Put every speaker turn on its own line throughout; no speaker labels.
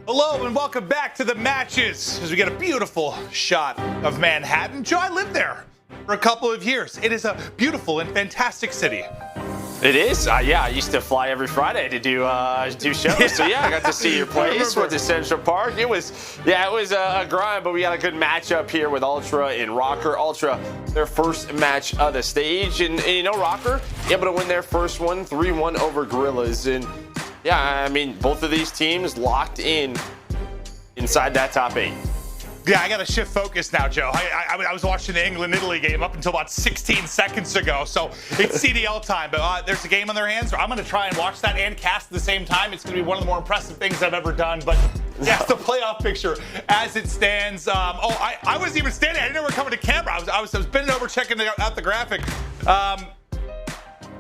Hello and welcome back to the matches as we get a beautiful shot of Manhattan. Joe, I lived there for a couple of years. It is a beautiful and fantastic city.
It is. Yeah, I used to fly every Friday to do shows. So yeah, I got to see your place. Went to Central Park. It was a grind, but we got a good matchup here with Ultra and Røkkr. Ultra, their first match of the stage, and you know Røkkr able to win their first one, 3-1 over Guerrillas. And yeah, I mean both of these teams locked in inside that top 8.
Yeah, I got to shift focus now, Joe. I was watching the England-Italy game up until about 16 seconds ago, so it's CDL time. But there's a game on their hands. I'm going to try and watch that and cast at the same time. It's going to be one of the more impressive things I've ever done. But yeah, the playoff picture as it stands. I wasn't even standing. I didn't know we were coming to camera. I was bending over checking out the graphic.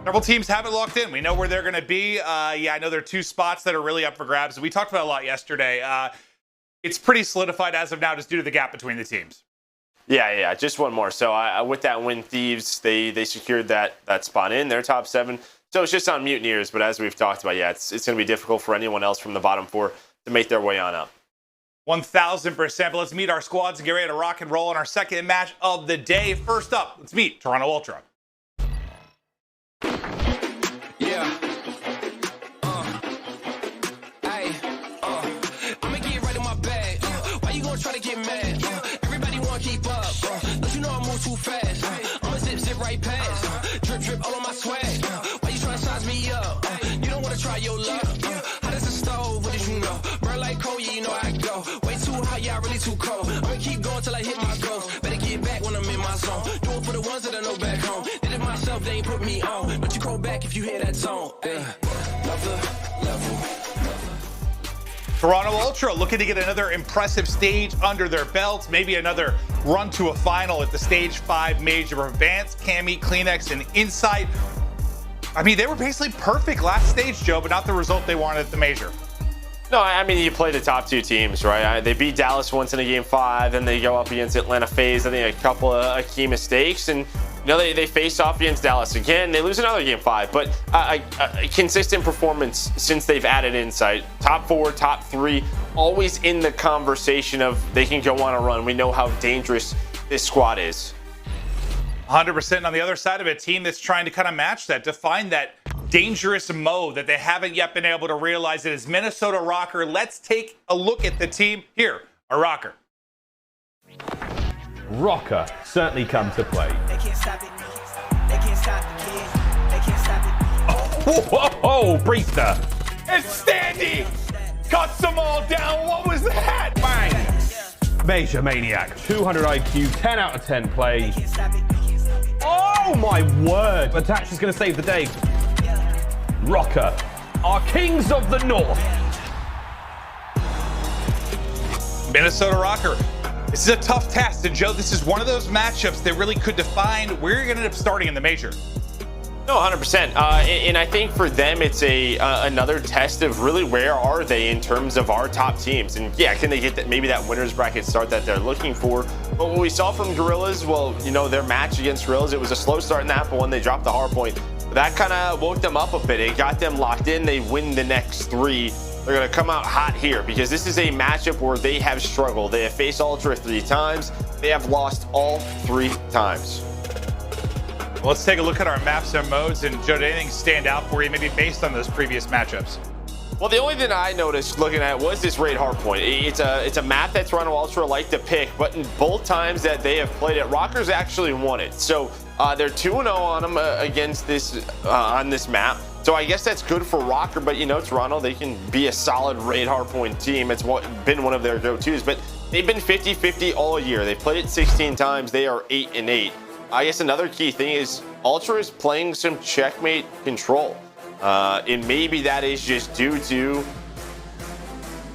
Several teams have it locked in. We know where they're going to be. Yeah, I know there are 2 spots that are really up for grabs. We talked about it a lot yesterday. It's pretty solidified as of now just due to the gap between the teams.
Yeah, just one more. So with that win, Thieves, they secured that spot in their top 7. So it's just on Mutineers, but as we've talked about, yeah, it's going to be difficult for anyone else from the bottom 4 to make their way on up.
1000%. But let's meet our squads and get ready to rock and roll in our second match of the day. First up, let's meet Toronto Ultra.
Yeah. Try to get mad, everybody wanna keep up, don't you know I move too fast, I'ma zip right past, drip all on my swag, why you trying to size me up, you don't wanna try your luck, hot as a stove, what did you know, burn like coal, yeah you know I go, way too hot, yeah I really too cold, I'ma keep going till I hit my goals, better get back when I'm in my zone, do it for the ones that I know back home, did it myself, they ain't put me on, but you call back if you hear that tone, love the level.
Toronto Ultra looking to get another impressive stage under their belts, maybe another run to a final at the Stage 5 major of Bance, Cammy, Cleanex, and Insight. I mean, they were basically perfect last stage, Joe, but not the result they wanted at the major.
No, I mean, you play the top 2 teams, right? They beat Dallas once in a game 5, then they go up against Atlanta FaZe. I think a couple of key mistakes, and you know, they face off against Dallas again. They lose another game 5, but a consistent performance since they've added Insight. Top 4, top 3, always in the conversation of they can go on a run. We know how dangerous this squad is.
100%. On the other side of it, a team that's trying to kind of match that, to find that dangerous mode that they haven't yet been able to realize. It is Minnesota Røkkr. Let's take a look at the team here, a Røkkr.
Røkkr certainly come to play.
They can't stop it. They can't stop the kid. They can't stop it.
Oh, Priestahh.
And Standy cuts them all down. What was that? Bang.
MajorManiak, 200 IQ, 10 out of 10 play.
They can't stop it.
Oh my word. Attach is going to save the day. Røkkr, our kings of the north.
Minnesota Røkkr. This is a tough test, and Joe, this is one of those matchups that really could define where you're going to end up starting in the major.
No, 100%. And I think for them, it's another test of really where are they in terms of our top teams. And yeah, can they get that, maybe that winner's bracket start that they're looking for? But what we saw from Guerrillas, well, you know, their match against Guerrillas, it was a slow start in that, but when they dropped the hard point, that kind of woke them up a bit. It got them locked in. They win the next 3. They're going to come out hot here because this is a matchup where they have struggled. They have faced Ultra 3 times. They have lost all 3 times.
Well, let's take a look at our maps and modes. And Joe, did anything stand out for you, maybe based on those previous matchups?
Well, the only thing I noticed looking at it was this raid hardpoint. It's a map that Toronto Ultra like to pick, but in both times that they have played it, Røkkr's actually won it. So they're 2-0 on them against this on this map. So I guess that's good for Røkkr, but you know, Toronto, they can be a solid raid hardpoint team. It's been one of their go-tos, but they've been 50-50 all year. They've played it 16 times. They are 8-8. I guess another key thing is Ultra is playing some checkmate control. And maybe that is just due to,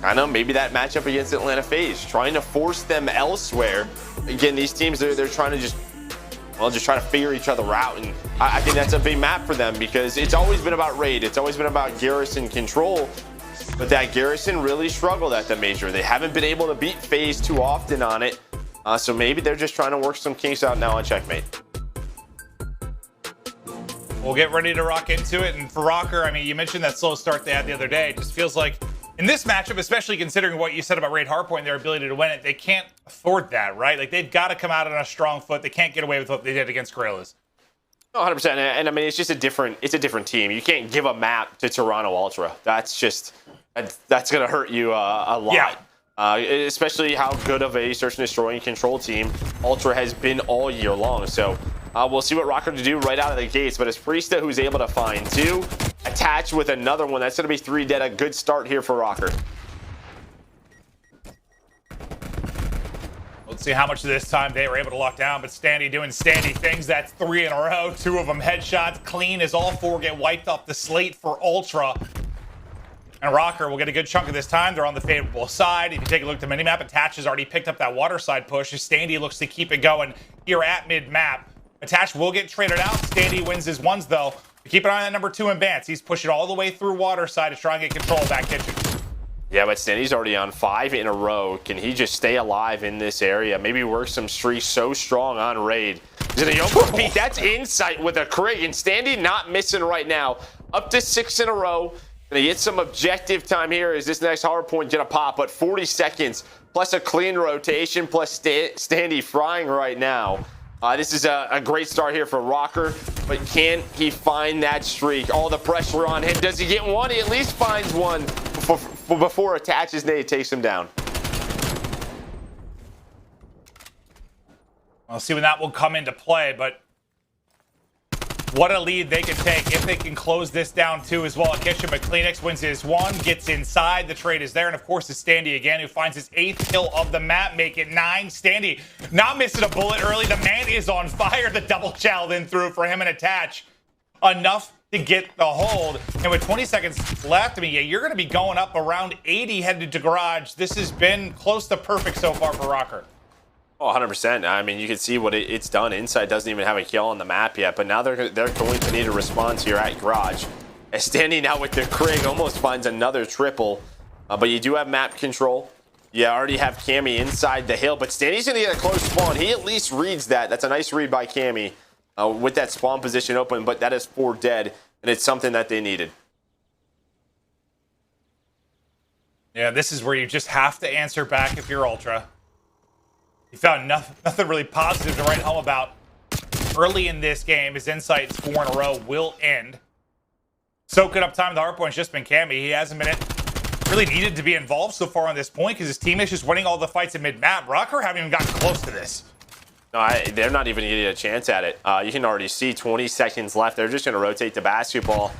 I don't know, maybe that matchup against Atlanta FaZe, trying to force them elsewhere. Again, these teams, they're trying to just try to figure each other out. And I think that's a big map for them because it's always been about raid. It's always been about garrison control. But that garrison really struggled at the major. They haven't been able to beat FaZe too often on it. So maybe they're just trying to work some kinks out now on checkmate.
We'll get ready to rock into it. And for Røkkr, I mean, you mentioned that slow start they had the other day. It just feels like In this matchup, especially considering what you said about Raid Hardpoint and their ability to win it, they can't afford that, right? Like, they've got to come out on a strong foot. They can't get away with what they did against Guerrillas.
No, 100%. And I mean, it's just a different team. You can't give a map to Toronto Ultra. That's going to hurt you a lot.
Yeah.
Especially how good of a search and destroy and control team Ultra has been all year long. So we'll see what Røkkr to do right out of the gates. But it's Priestahh who's able to find 2, attach with another one. That's going to be 3 dead. A good start here for Røkkr.
Let's see how much of this time they were able to lock down, but Standy doing Standy things. That's 3 in a row, 2 of them headshots. Clean as all 4 get wiped off the slate for Ultra. And Røkkr will get a good chunk of this time. They're on the favorable side. If you take a look at the minimap, Attach has already picked up that water side push. Standy looks to keep it going here at mid-map. Attach will get traded out. Standy wins his ones, though. Keep an eye on that number 2 in Bance. He's pushing all the way through water side to try and get control of that kitchen.
Yeah, but Standy's already on 5 in a row. Can he just stay alive in this area? Maybe work some streaks so strong on Raid. Is it a Yoko Pete? That's Insight with a Krig. And Standy not missing right now. Up to 6 in a row. Gonna get some objective time here. Is this next hard point gonna pop? But 40 seconds plus a clean rotation plus Standy frying right now. This is a great start here for Røkkr, but can he find that streak? All the pressure on him. Does he get one? He at least finds one before Attach's nade takes him down.
We'll see when that will come into play, but what a lead they can take if they can close this down too as well at kitchen. But Clayster wins his 1, gets inside, the trade is there, and of course it's Standy again who finds his 8th kill of the map, make it 9. Standy not missing a bullet early. The man is on fire. The double chow then through for him and Attach. Enough to get the hold. And with 20 seconds left, I mean, yeah, you're going to be going up around 80 headed to garage. This has been close to perfect so far for Røkkr.
Oh, 100%. I mean, you can see what it's done. Insight doesn't even have a kill on the map yet, but now they're going to need a response here at garage. As Standy now with the Krig almost finds another triple, but you do have map control. You already have Cammy inside the hill, but Standy's going to get a close spawn. He at least reads that. That's a nice read by Cammy with that spawn position open, but that is 4 dead, and it's something that they needed.
Yeah, this is where you just have to answer back if you're Ultra. He found nothing really positive to write home about early in this game. His Insight's 4 in a row will end. Soaking up time, the hard point's just been Cammy. He hasn't been really needed to be involved so far on this point because his team is just winning all the fights in mid-map. Røkkr haven't even gotten close to this.
No, they're not even getting a chance at it. You can already see 20 seconds left. They're just going to rotate the basketball.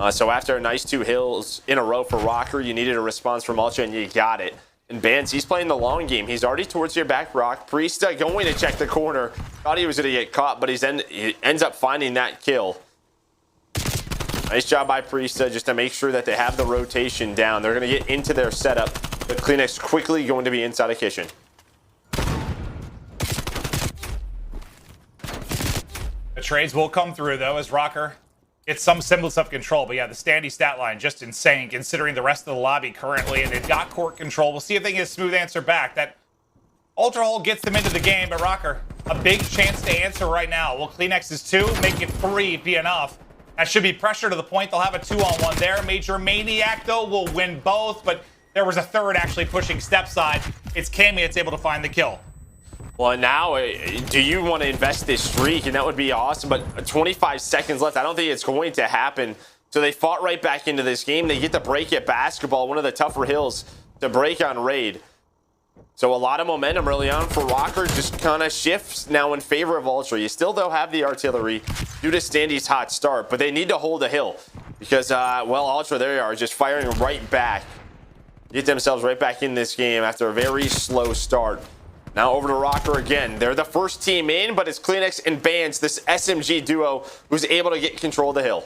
So after a nice 2 hills in a row for Røkkr, you needed a response from Ultra, and you got it. And Bance, he's playing the long game. He's already towards your back rock. Priestahh going to check the corner. Thought he was going to get caught, but he ends up finding that kill. Nice job by Priestahh just to make sure that they have the rotation down. They're going to get into their setup. But Clayster's quickly going to be inside of kitchen.
The trades will come through, though, as Røkkr gets some semblance of control. But yeah, the Standy stat line just insane considering the rest of the lobby currently, and they've got court control. We'll see if they get a smooth answer back. That Ultra Hole gets them into the game, but Røkkr, a big chance to answer right now. Will Clayster's 2 make it 3 be enough? That should be pressure to the point. They'll have a 2-on-1 there. MajorManiak, though, will win both, but there was a third actually pushing step side. It's Cammy that's able to find the kill.
Well, now, do you want to invest this streak? And that would be awesome, but 25 seconds left. I don't think it's going to happen. So they fought right back into this game. They get the break at basketball, one of the tougher hills to break on Raid. So a lot of momentum early on for Røkkr, just kind of shifts now in favor of Ultra. You still, though, have the artillery due to Standy's hot start, but they need to hold a hill because, well, Ultra, there they are, just firing right back. Get themselves right back in this game after a very slow start. Now over to Røkkr again. They're the first team in, but it's Clayster and Bance, this SMG duo, who's able to get control of the hill.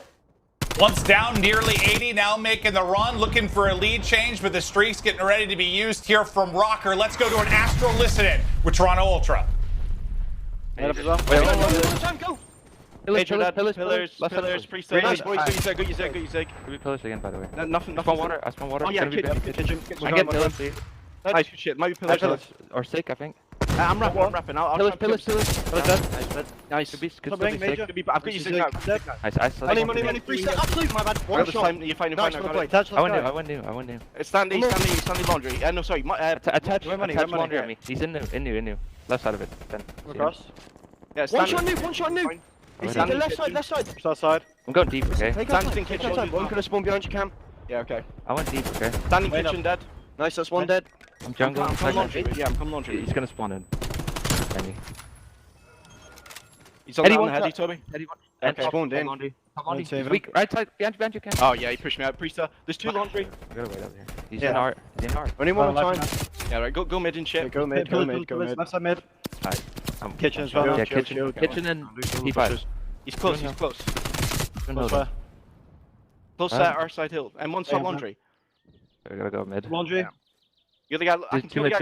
Once down nearly 80, now making the run, looking for a lead change, but the streak's getting ready to be used here from Røkkr. Let's go to an Astro listen-in with Toronto Ultra.
Go. Pillars, Priestahh. Nice, boys. Good, you said.
We pillars again, by the way.
Nothing.
I spawn water.
Oh, yeah, kitchen.
I get pillars, see.
Nice, shit. Maybe pillars.
Or sick, I think.
I'm wrapping. I'll
Pillars.
Nice.
Could be
Major.
sick.
I've got you sick now.
Nice.
Money. Priestahh. Absolute, my bad. One shot. You find it.
I went new.
Standy laundry. No, sorry.
Attach
money
laundry at me. He's in new. Left side of it. Ben.
Across. Yeah, one shot new. He's in the left side. Start side.
I'm going deep, okay?
Standing in kitchen. One could have spawned behind you, Cam. Yeah, okay.
I went deep, okay?
Standing kitchen dead. Nice, that's one dead.
I'm jungle.
I'm come laundry. Yeah, I'm come laundry.
He's gonna spawn in. Eddie.
He's on the heady, Toby.
Okay.
Spawned in.
He's weak. Right side, behind you, Cam.
Oh yeah, he pushed me out. Priestahh. There's two laundry.
I gotta wait over here. He's in art.
Only one more time. Yeah, right. Go mid and shit. Go mid. Left side mid.
Alright.
Kitchen as well.
Yeah, kitchen and P5.
He's close. Close our side hill. And one side laundry.
I gotta go mid.
Laundry. You're the guy.
Two mid.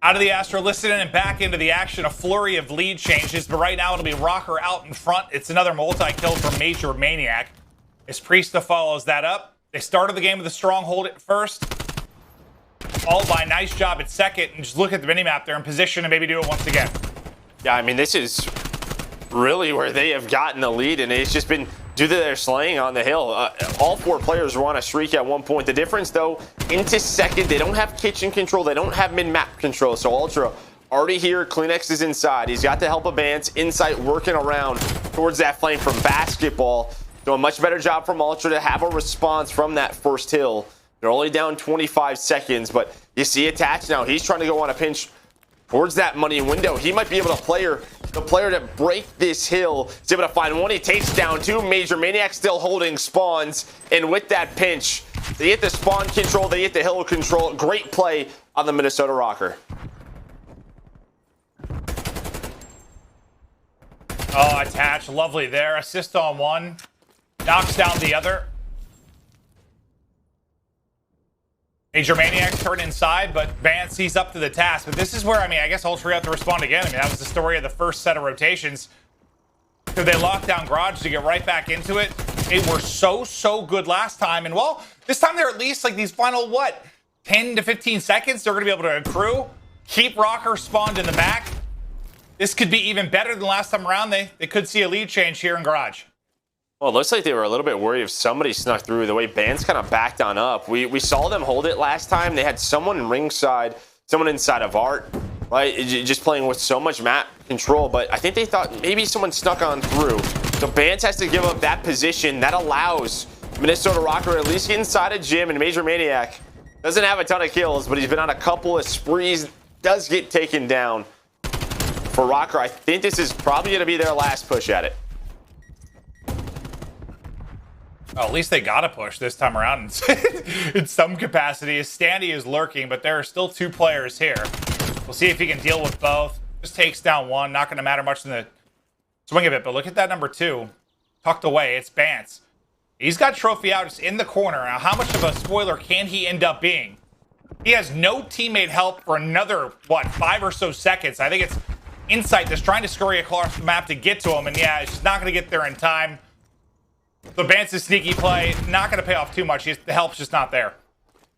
Out of the Astro, listed in and back into the action. A flurry of lead changes, but right now it'll be Røkkr out in front. It's another multi-kill from MajorManiak as Priestahh follows that up. They started the game with a stronghold at first, followed by a nice job at second, and just look at the minimap. They're in position to maybe do it once again.
Yeah, I mean, this is really where they have gotten the lead, and it's just been due to their slaying on the hill. All four players were on a streak at one point. The difference, though, into second, they don't have kitchen control. They don't have mid-map control. So Ultra already here. CleanX is inside. He's got the help of Bance inside, working around towards that flame from basketball. Doing a much better job from Ultra to have a response from that first hill. They're only down 25 seconds, but you see attached now. He's trying to go on a pinch towards that money window. He might be able to the player to break this hill. He's able to find one. He takes down two. MajorManiak still holding spawns. And with that pinch, they get the spawn control. They get the hill control. Great play on the Minnesota Røkkr.
Oh, attached. Lovely there. Assist on one. Knocks down the other. MajorManiak turned inside, but Bance, he's up to the task. But this is where, I mean, I guess Ultra have to respond again. I mean, that was the story of the first set of rotations. Could they lock down Garage to get right back into it? They were so good last time. And, well, this time they're at least, like, these final, 10 to 15 seconds, they're going to be able to accrue, keep Røkkr spawned in the back. This could be even better than last time around. They could see a lead change here in Garage.
Well, it looks like they were a little bit worried if somebody snuck through the way Bance kind of backed on up. We saw them hold it last time. They had someone ringside, someone inside of Art, right? Just playing with so much map control. But I think they thought maybe someone snuck on through. So Bance has to give up that position. That allows Minnesota Røkkr at least get inside of Jim, and MajorManiak doesn't have a ton of kills, but he's been on a couple of sprees. Does get taken down for Røkkr. I think this is probably going to be their last push at it.
Well, at least they got to push this time around in some capacity. Standy is lurking, but there are still two players here. We'll see if he can deal with both. Just takes down one. Not going to matter much in the swing of it, but look at that number two. Tucked away. It's Bance. He's got trophy out just in the corner. Now, how much of a spoiler can he end up being? He has no teammate help for another, 5 or so seconds. I think it's Insight just trying to scurry across the map to get to him, and yeah, it's just not going to get there in time. So Bance's sneaky play, not going to pay off too much. The help's just not there.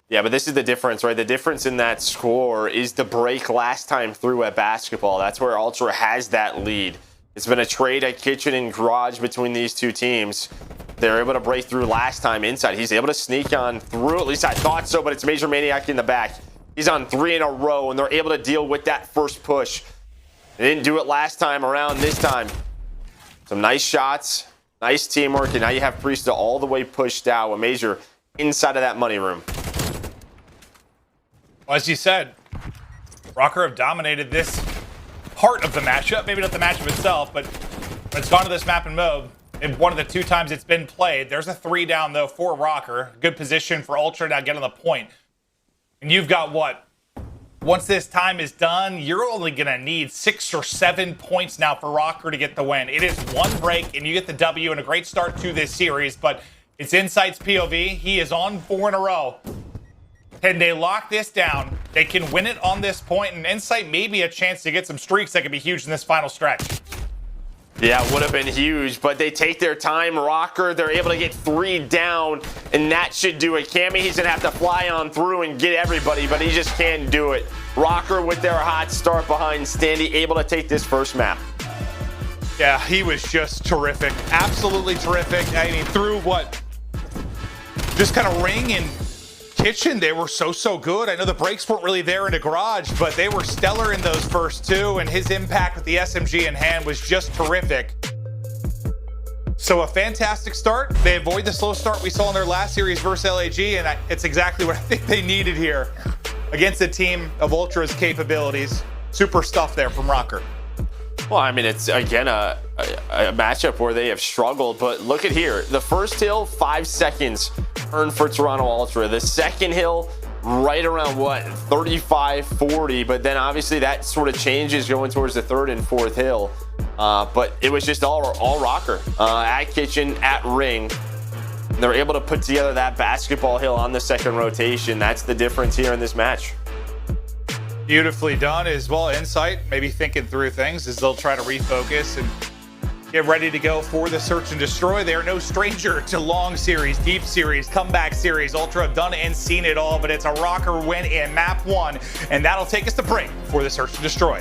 Yeah, but this is the difference, right? The difference in that score is the break last time through at basketball. That's where Ultra has that lead. It's been a trade at Kitchen and Garage between these two teams. They're able to break through last time inside. He's able to sneak on through. At least I thought so, but it's MajorManiak in the back. He's on 3 in a row, and they're able to deal with that first push. They didn't do it last time around. This time, some nice shots. Nice teamwork, and now you have Priestahh all the way pushed out with Major inside of that money room.
Well, as you said, Røkkr have dominated this part of the matchup. Maybe not the matchup itself, but when it's gone to this map and mode, and one of the 2 times it's been played, there's a 3 down, though, for Røkkr. Good position for Ultra now getting the point. And you've got once this time is done, you're only going to need 6 or 7 points now for Røkkr to get the win. It is 1 break, and you get the W and a great start to this series, but it's Insight's POV. He is on 4 in a row. Can they lock this down? They can win it on this point, and Insight may be a chance to get some streaks that could be huge in this final stretch.
Yeah, would have been huge, but they take their time. Røkkr, they're able to get 3 down, and that should do it. Cammy, he's going to have to fly on through and get everybody, but he just can't do it. Røkkr with their hot start behind Standy, able to take this first map.
Yeah, he was just terrific. Absolutely terrific. I mean, through what? Just kind of ring and kitchen, they were so good. I know the breaks weren't really there in the garage, but they were stellar in those first 2, and his impact with the SMG in hand was just terrific. So a fantastic start. They avoid the slow start we saw in their last series versus LAG, and it's exactly what I think they needed here against a team of Ultra's capabilities. Super stuff there from Røkkr.
Well, I mean, it's, again, a matchup where they have struggled, but look at here. The first hill, 5 seconds earned for Toronto Ultra. The second hill, right around, what, 35, 40, but then obviously that sort of changes going towards the 3rd and 4th hill. But it was just all Røkkr at kitchen, at ring. And they're able to put together that basketball hill on the 2nd rotation. That's the difference here in this match.
Beautifully done as well. Insight, maybe thinking through things as they'll try to refocus and get ready to go for the search and destroy. They are no stranger to long series, deep series, comeback series. Ultra have done and seen it all, but it's a Røkkr win in map 1, and that'll take us to break for the search and destroy.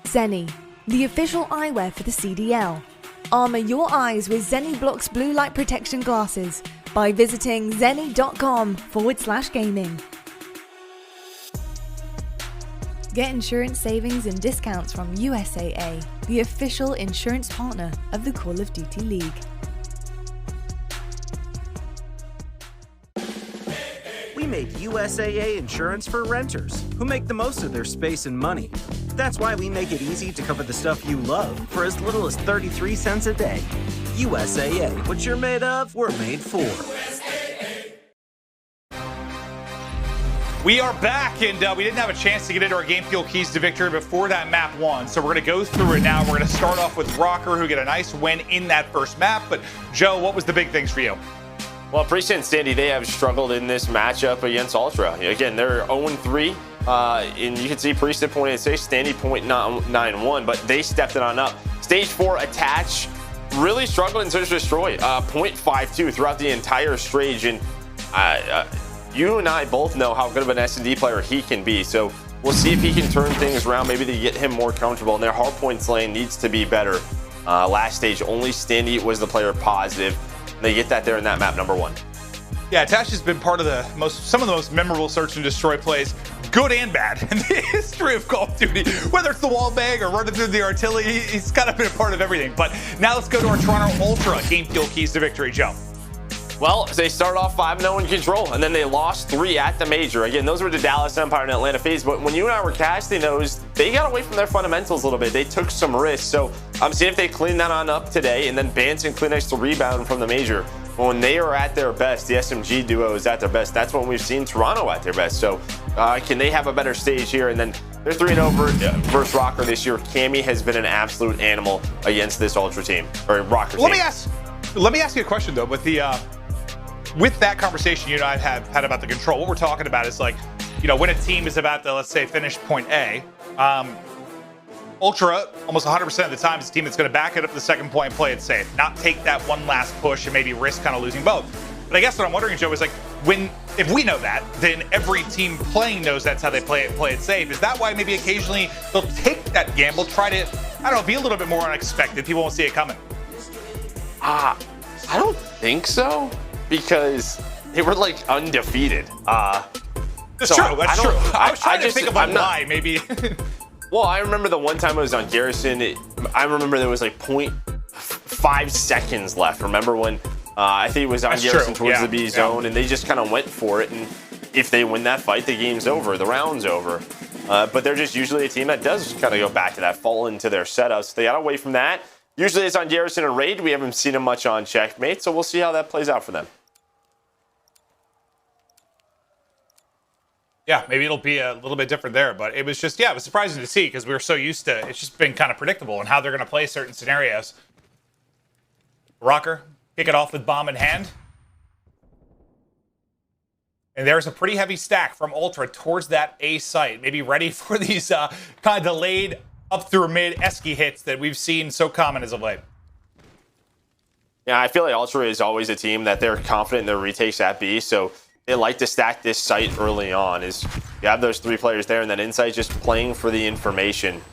Seany, the official eyewear for the CDL. Armor your eyes with Seany Blocks blue light protection glasses by visiting seany.com/gaming. Get insurance savings and discounts from USAA, the official insurance partner of the Call of Duty League.
We made USAA insurance for renters who make the most of their space and money. That's why we make it easy to cover the stuff you love for as little as 33 cents a day. USAA, what you're made of, we're made for.
We are back, and we didn't have a chance to get into our game fuel keys to victory before that map 1, so we're going to go through it now. We're going to start off with Røkkr, who get a nice win in that first map. But Joe, what was the big things for you?
Well, Priestahh and Standy, they have struggled in this matchup against Ultra. Again, they're 0-3, and you can see Priestahh .86, Standy .91, but they stepped it on up. Stage 4 attach, really struggled in search and destroy, .52 throughout the entire stage, and you and I both know how good of an S&D player he can be, so we'll see if he can turn things around, maybe to get him more comfortable, and their hardpoint slaying needs to be better. Last stage, only Standy was the player positive. They get that there in that map number 1.
Yeah, Tash has been part of some of the most memorable search and destroy plays, good and bad, in the history of Call of Duty. Whether it's the wall bag or running through the artillery, he's kind of been a part of everything. But now let's go to our Toronto Ultra game fuel keys to victory, Joe.
Well, they started off 5-0 in control, and then they lost 3 at the major. Again, those were the Dallas Empire and Atlanta FaZe, but when you and I were casting those, they got away from their fundamentals a little bit. They took some risks, so I'm seeing if they clean that on up today, and then Bance and Clayster to rebound from the major. When they are at their best, the SMG duo is at their best. That's when we've seen Toronto at their best. So can they have a better stage here? And then they're 3-0 versus Røkkr this year. Cammy has been an absolute animal against this Ultra team, or Røkkr team.
Let me ask you a question though. With that conversation you and I have had about the control, what we're talking about is like, when a team is about to, let's say, finish point A, Ultra, almost 100% of the time, is a team that's going to back it up to the second point and play it safe, not take that one last push and maybe risk kind of losing both. But I guess what I'm wondering, Joe, is like, if we know that, then every team playing knows that's how they play it safe. Is that why maybe occasionally they'll take that gamble, try to, I don't know, be a little bit more unexpected? People won't see it coming.
I don't think so, because they were like undefeated.
That's true. That's true. I was trying to think of a lie, maybe.
Well, I remember the one time I was on Garrison, I remember there was like 0.5 seconds left. Remember when I think it was on Garrison towards the B zone, and they just kind of went for it, and if they win that fight, the game's over, the round's over. But they're just usually a team that does kind of go back to that, fall into their setups. They got away from that. Usually it's on Garrison and Raid. We haven't seen them much on Checkmate, so we'll see how that plays out for them.
Yeah, maybe it'll be a little bit different there, but it was just, it was surprising to see because we were so used to it's just been kind of predictable and how they're going to play certain scenarios. Røkkr, kick it off with bomb in hand. And there's a pretty heavy stack from Ultra towards that A site, maybe ready for these kind of delayed up through mid esky hits that we've seen so common as of late.
Yeah, I feel like Ultra is always a team that they're confident in their retakes at B, so they like to stack this site early on. Is you have those 3 players there, and then inside just playing for the information.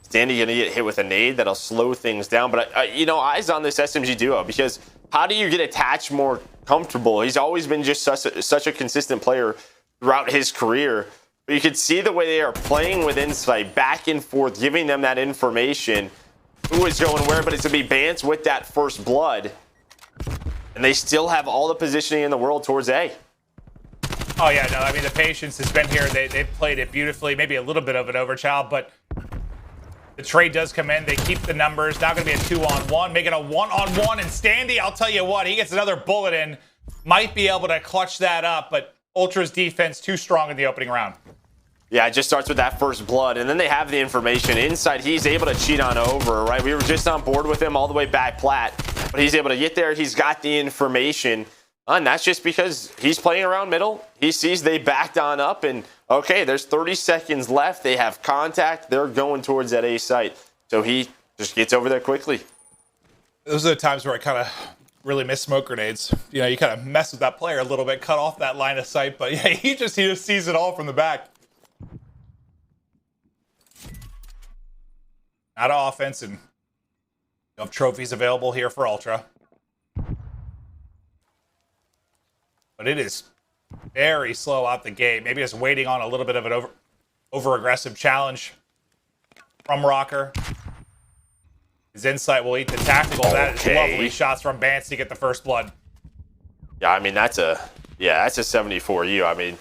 Standy gonna get hit with a nade that'll slow things down, but eyes on this SMG duo, because how do you get attached more comfortable? He's always been just such a consistent player throughout his career. But you could see the way they are playing with insight, back and forth, giving them that information. Who is going where, but it's gonna be Bance with that first blood. And they still have all the positioning in the world towards A.
Oh, yeah, no, I mean, the patience has been here. They've played it beautifully. Maybe a little bit of an overchild, but the trade does come in. They keep the numbers. Now going to be a 2-on-1, making a 1-on-1. And Standy, I'll tell you what, he gets another bullet in. Might be able to clutch that up, but Ultra's defense too strong in the opening round.
Yeah, it just starts with that first blood, and then they have the information. Inside, he's able to cheat on over, right? We were just on board with him all the way back plat, but he's able to get there. He's got the information. And that's just because he's playing around middle. He sees they backed on up, and okay, there's 30 seconds left. They have contact. They're going towards that A site. So he just gets over there quickly.
Those are the times where I kind of really miss smoke grenades. You kind of mess with that player a little bit, cut off that line of sight, but yeah, he just sees it all from the back. Out of offense, and you have trophies available here for Ultra. But it is very slow out the gate. Maybe just waiting on a little bit of an over-aggressive challenge from Røkkr. His insight will eat the tactical. That is lovely shots from Bance to get the first blood.
Yeah, I mean, that's a 74U. I mean,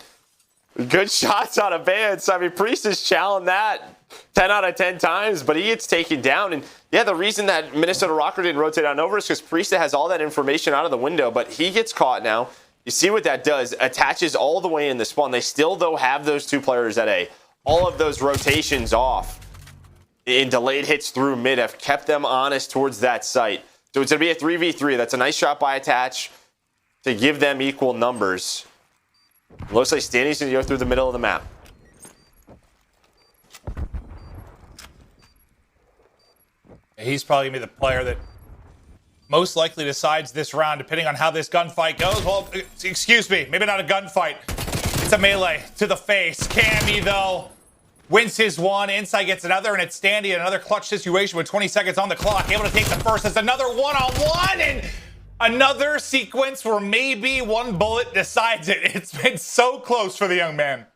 good shots out of Bance. I mean, Priestahh challenged that 10 out of 10 times, but he gets taken down. And yeah, the reason that Minnesota Røkkr didn't rotate on over is because Priestahh has all that information out of the window, but he gets caught now. You see what that does? Attaches all the way in the spawn. They still, though, have those 2 players at A. All of those rotations off in delayed hits through mid have kept them honest towards that site. So it's going to be a 3v3. That's a nice shot by Attach to give them equal numbers. Looks like Standy's going to go through the middle of the map.
He's probably going to be the player that most likely decides this round, depending on how this gunfight goes. Well, excuse me, maybe not a gunfight. It's a melee to the face. Cammy, though, wins his one. Inside gets another, and it's Standy in another clutch situation with 20 seconds on the clock. Able to take the first. It's another one-on-one, and Another sequence where maybe one bullet decides it. It's been so close for the young man.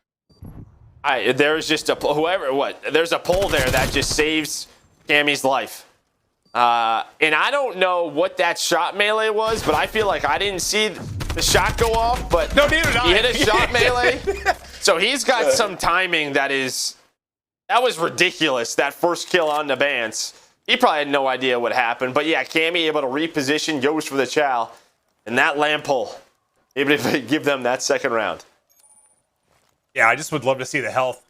There's just there's a pull there that just saves Cammy's life. And I don't know what that shot melee was, but I feel like I didn't see the shot go off, but
no, neither did I.
He hit a shot melee. So he's got some timing that was ridiculous, that first kill on the Bance. He probably had no idea what happened. But yeah, Cammy able to reposition, goes for the chow. And that lamp pull, able to give them that second round.
Yeah, I just would love to see the health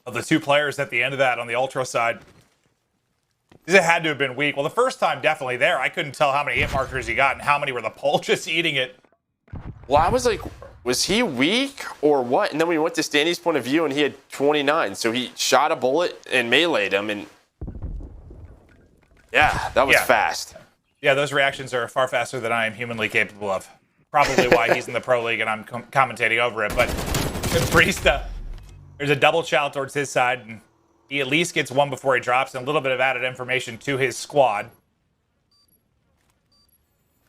of the two players at the end of that on the Ultra side. It had to have been weak. Well, the first time, definitely there. I couldn't tell how many hit markers he got and how many were the pole just eating it.
Well, I was like, was he weak or what? And then we went to Standy's point of view and he had 29. So he shot a bullet and meleeed him. And yeah, that was fast.
Yeah, those reactions are far faster than I am humanly capable of. Probably why he's in the pro league and I'm commentating over it. But Priestahh, there's a double chow towards his side, and he at least gets one before he drops, and a little bit of added information to his squad.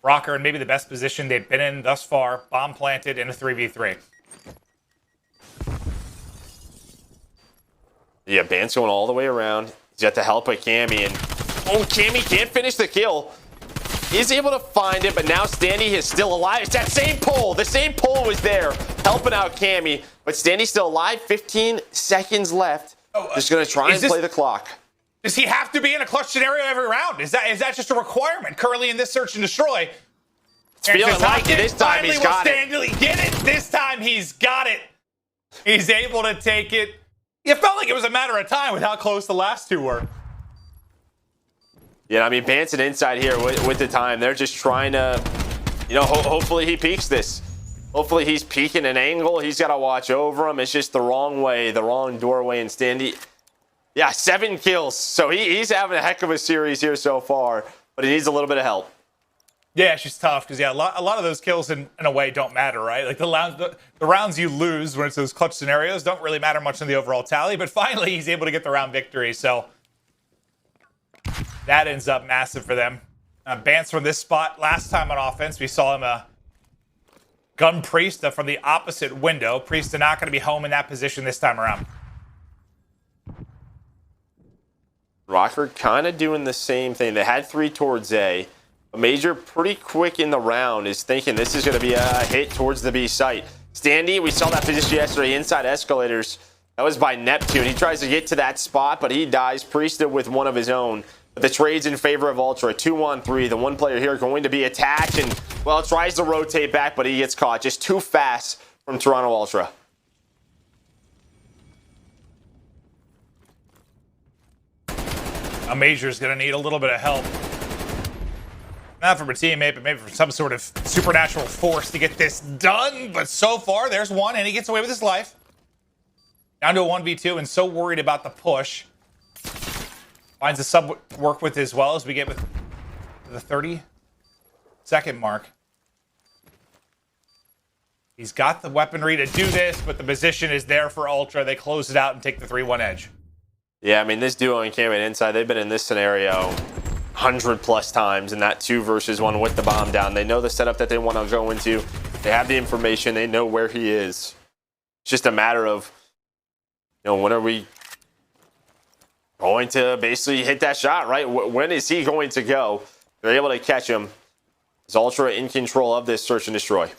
Røkkr in maybe the best position they've been in thus far. Bomb planted in a 3v3.
Yeah, Bance going all the way around. He's got the help of Cammy, and Cammy can't finish the kill. He's able to find it, but now Standy is still alive. It's that same pull. The same pull was there, helping out Cammy, but Standy's still alive. 15 seconds left. Just going to try and play the clock.
Does he have to be in a clutch scenario every round? Is that just a requirement currently in this search and destroy?
It's feeling like it. This time he's got it.
Standy get it. This time he's got it. He's able to take it. It felt like it was a matter of time with how close the last two were.
Yeah, I mean, Bance and inside here with the time. They're just trying to, hopefully he peeks this. Hopefully he's peeking an angle. He's got to watch over him. It's just the wrong way, the wrong doorway. And Standy, 7 kills. So he's having a heck of a series here so far, but he needs a little bit of help.
Yeah, it's just tough because, a lot of those kills in a way don't matter, right? Like the rounds you lose when it's those clutch scenarios don't really matter much in the overall tally, but finally he's able to get the round victory. So that ends up massive for them. Bance from this spot. Last time on offense, we saw him gun Priestahh from the opposite window. Priestahh not going to be home in that position this time around.
Røkkr kind of doing the same thing. They had 3 towards A. Major pretty quick in the round is thinking this is going to be a hit towards the B site. Standy, we saw that position yesterday inside escalators. That was by Neptune. He tries to get to that spot, but he dies. Priestahh with one of his own. But the trade's in favor of Ultra. 2-on-3. The one player here going to be attached and, tries to rotate back, but he gets caught. Just too fast from Toronto Ultra.
Major's going to need a little bit of help. Not from a teammate, but maybe from some sort of supernatural force to get this done. But so far, there's one, and he gets away with his life. Down to a 1v2, and so worried about the push. Finds a sub work with as well as we get with the 30-second mark. He's got the weaponry to do this, but the position is there for Ultra. They close it out and take the 3-1 edge.
Yeah, I mean, this duo and Cammy inside, they've been in this scenario 100+ times in that 2 versus 1 with the bomb down. They know the setup that they want to go into. They have the information. They know where he is. It's just a matter of, when are we going to basically hit that shot, right? When is he going to go? They're able to catch him. Is Ultra in control of this search and destroy?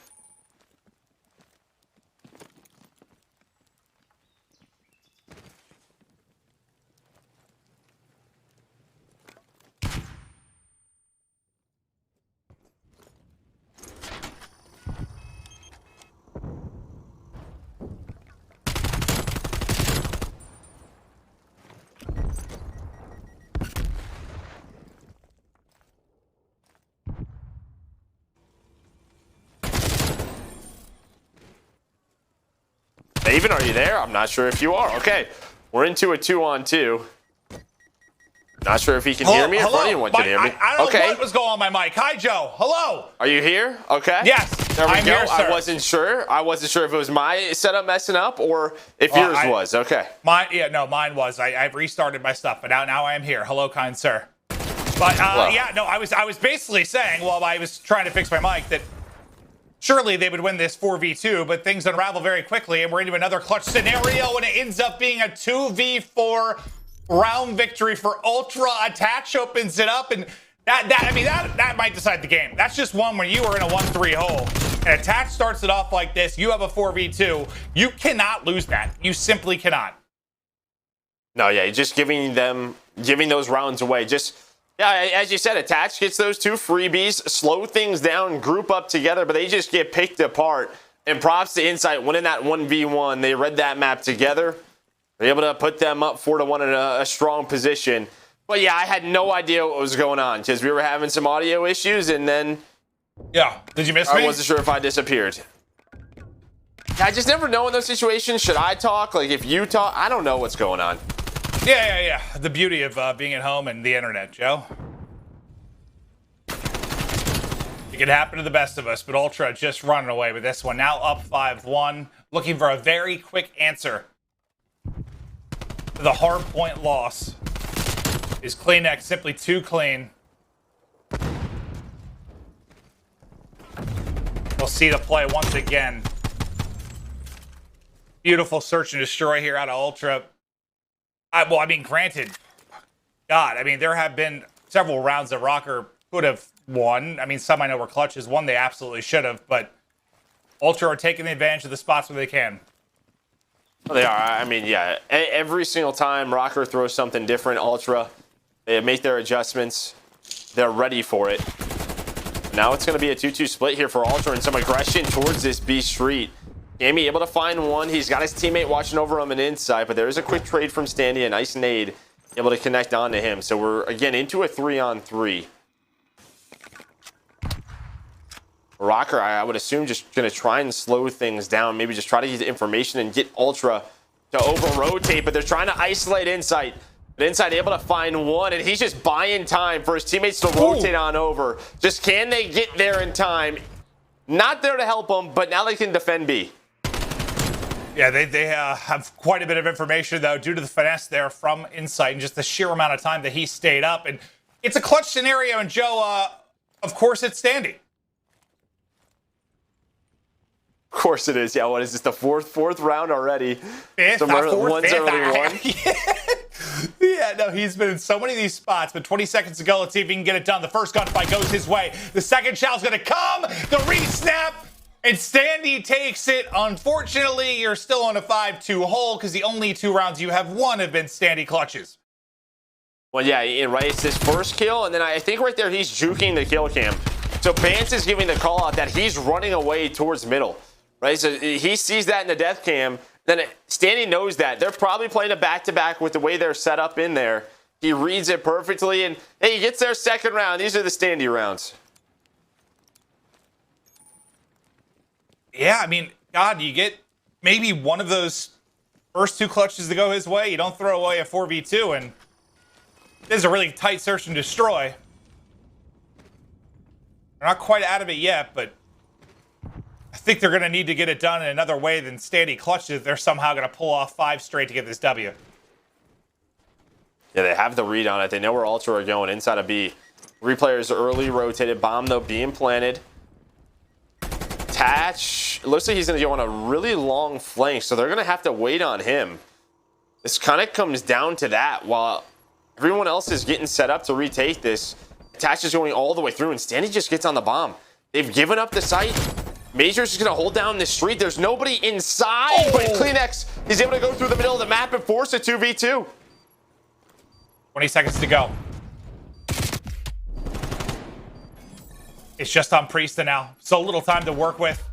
David, are you there? I'm not sure if you are. Okay, we're into a 2-on-2. Not sure if he can hear me or if anyone can hear me.
I don't know what was going on my mic. Hi, Joe. Hello.
Are you here? Okay.
Yes.
There we
I'm
go.
here, sir.
I wasn't sure. I wasn't sure if it was my setup messing up or if yours was. Okay.
Mine was. I've restarted my stuff, but now I am here. Hello, kind sir. But yeah, no, I was basically saying while I was trying to fix my mic that surely they would win this 4v2, but things unravel very quickly, and we're into another clutch scenario, and it ends up being a 2v4 round victory for Ultra. Attach opens it up, and that might decide the game. That's just one where you are in a 1-3 hole, and Attach starts it off like this. You have a 4v2. You cannot lose that. You simply cannot.
No, yeah, just giving those rounds away. Just, yeah, as you said, Attach gets those 2 freebies, slow things down, group up together, but they just get picked apart. And props to Insight winning that 1v1. They read that map together. They're able to put them up 4-1 in a strong position. But yeah, I had no idea what was going on because we were having some audio issues, and then
yeah, did you miss me?
I wasn't sure if I disappeared. I just never know in those situations. Should I talk? Like if you talk, I don't know what's going on.
Yeah. The beauty of being at home and the internet, Joe. It could happen to the best of us, but Ultra just running away with this one. Now up 5-1, looking for a very quick answer to the hard point loss. Is CleanX simply too clean? We'll see the play once again. Beautiful search and destroy here out of Ultra. Well, I mean, granted, God, I mean, there have been several rounds that Røkkr could have won. I mean, some I know were clutches. One they absolutely should have, but Ultra are taking advantage of the spots where they can.
They are. I mean, yeah, every single time Røkkr throws something different, Ultra, they make their adjustments. They're ready for it. Now it's going to be a 2-2 split here for Ultra and some aggression towards this B Street. Cammy able to find one. He's got his teammate watching over him and inside, but there is a quick trade from Standy, a nice nade, able to connect onto him. So we're, again, into a 3-on-3. Røkkr, I would assume, just going to try and slow things down, maybe just try to get information and get Ultra to over-rotate, but they're trying to isolate Insight. But Insight able to find one, and he's just buying time for his teammates to rotate on over. Just can they get there in time? Not there to help them, but now they can defend B.
Yeah, they have quite a bit of information, though, due to the finesse there from Insight and just the sheer amount of time that he stayed up. And it's a clutch scenario, and Joe, of course, it's Standy.
Of course it is. Yeah, what is this, the fourth round already?
Fifth,
one's early one.
Yeah, no, he's been in so many of these spots, but 20 seconds to go. Let's see if he can get it done. The first gunfight goes his way. The second shot's going to come. The re-snap. And Standy takes it. Unfortunately, you're still on a 5-2 hole because the only 2 rounds you have won have been Standy clutches.
Well, yeah, right. It's his first kill, and then I think right there he's juking the kill cam. So Bance is giving the call out that he's running away towards middle, right? So he sees that in the death cam. Then Standy knows that. They're probably playing a back-to-back with the way they're set up in there. He reads it perfectly, and hey, he gets their second round. These are the Standy rounds.
Yeah, I mean, God, you get maybe one of those first 2 clutches to go his way. You don't throw away a 4v2, and this is a really tight search and destroy. They're not quite out of it yet, but I think they're going to need to get it done in another way than Standy clutches. They're somehow going to pull off 5 straight to get this W.
Yeah, they have the read on it. They know where Ultra are going inside of B. 3 players early rotated. Bomb, though, being planted. Attach. It looks like he's going to go on a really long flank, so they're going to have to wait on him. This kind of comes down to that. While everyone else is getting set up to retake this, Attach is going all the way through, and Standy just gets on the bomb. They've given up the site. Major's just going to hold down the street. There's nobody inside, but CleanX, he's able to go through the middle of the map and force a 2v2.
20 seconds to go. It's just on Priestahh now. So little time to work with.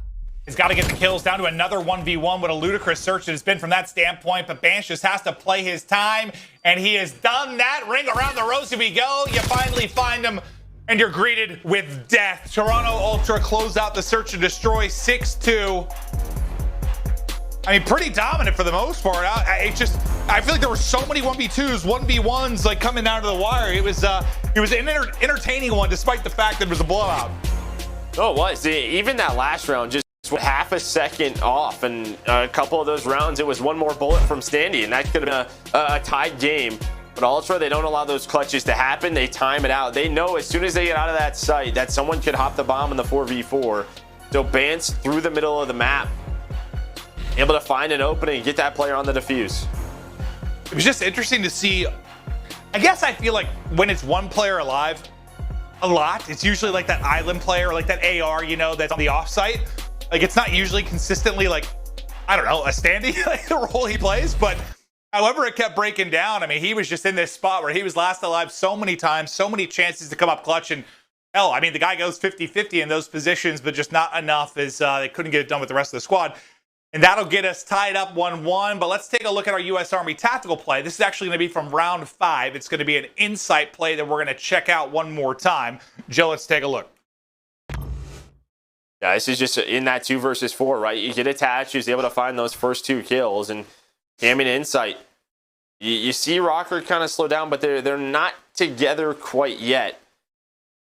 He's got to get the kills down to another 1v1. What a ludicrous search it has been from that standpoint. But Bance just has to play his time. And he has done that. Ring around the rosy we go. You finally find him. And you're greeted with death. Toronto Ultra close out the search and destroy 6-2. I mean, pretty dominant for the most part. I feel like there were so many 1v2s, 1v1s like coming down to the wire. It was an entertaining one, despite the fact that it was a blowout.
Oh, it was. Even that last round, just half a second off, and a couple of those rounds, it was one more bullet from Standy, and that could have been a tied game. But Ultra, they don't allow those clutches to happen. They time it out. They know as soon as they get out of that site that someone could hop the bomb in the 4v4. So Bance through the middle of the map, able to find an opening and get that player on the defuse.
It was just interesting to see. I guess I feel like when it's one player alive a lot, it's usually like that island player or like that AR, you know, that's on the offsite. Like it's not usually consistently like, I don't know, a Standy, like the role he plays, but however it kept breaking down, I mean, he was just in this spot where he was last alive so many times, so many chances to come up clutch, and hell, I mean, the guy goes 50-50 in those positions, but just not enough as they couldn't get it done with the rest of the squad. And that'll get us tied up 1-1, but let's take a look at our U.S. Army tactical play. This is actually going to be from round 5. It's going to be an insight play that we're going to check out one more time. Joe, let's take a look.
Yeah, this is just in that 2 versus 4, right? You get attached, he's able to find those first 2 kills, and Cammy and Insight. You see Røkkr kind of slow down, but they're not together quite yet.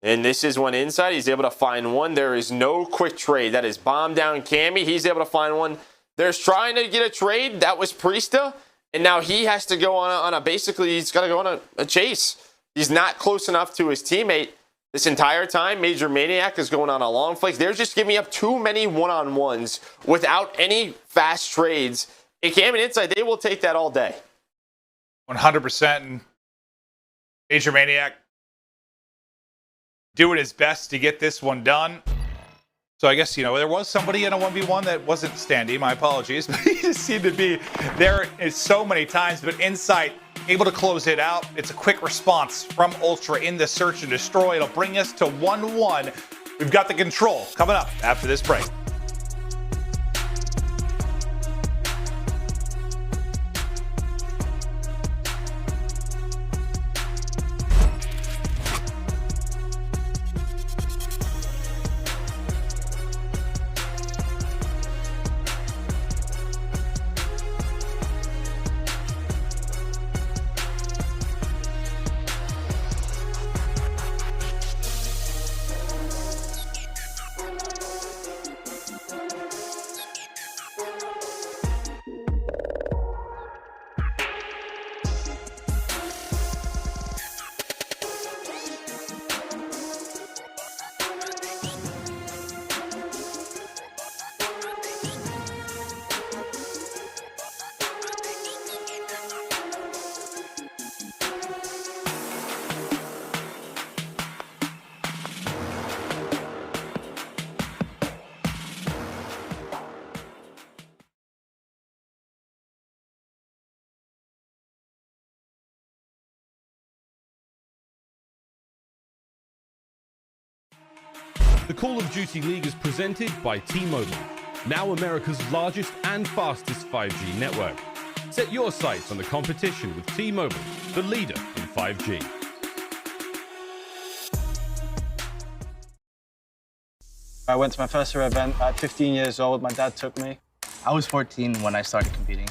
And this is when Insight, he's able to find one. There is no quick trade. That is bomb down Cammy. He's able to find one. There's trying to get a trade. That was Priestahh. And now he has to go on a basically, he's got to go on a chase. He's not close enough to his teammate. This entire time, MajorManiak is going on a long flick. They're just giving up too many one-on-ones without any fast trades. And Cammy and Insight, they will take that all day.
100%. And MajorManiak doing his best to get this one done. So I guess, you know, there was somebody in a 1v1 that wasn't Standy. My apologies. But he just seemed to be there so many times. But Insight able to close it out. It's a quick response from Ultra in the search and destroy. It'll bring us to 1-1. We've got the control coming up after this break.
The Call of Duty League is presented by T-Mobile, now America's largest and fastest 5G network. Set your sights on the competition with T-Mobile, the leader in 5G.
I went to my first event at 15 years old. My dad took me.
I was 14 when I started competing.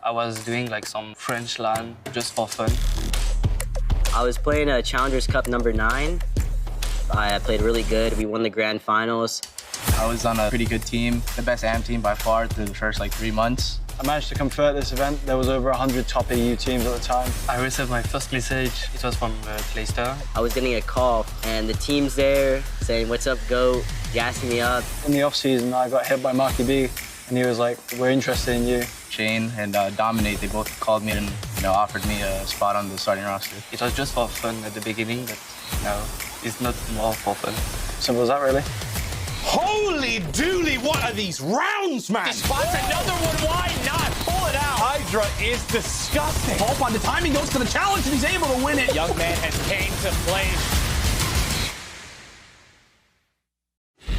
I was doing like some French LAN just for fun.
I was playing a Challengers Cup number 9. I played really good. We won the grand finals.
I was on a pretty good team, the best AM team by far through the first like 3 months.
I managed to convert this event. There was over 100 top EU teams at the time.
I received my first message. It was from Clayster.
I was getting a call and the team's there saying, "What's up, GOAT?" gassing me up.
In the off season, I got hit by Marky B and he was like, "We're interested in you."
Shane and Dominate, they both called me and offered me a spot on the starting roster. It was just for fun at the beginning, but now it's not more for fun.
Simple as that, really.
Holy dooly, what are these rounds, man?
He spots another one, why not? Pull it out.
HyDra is disgusting. Hope on the timing goes to the challenge and he's able to win it.
Young man has came to play.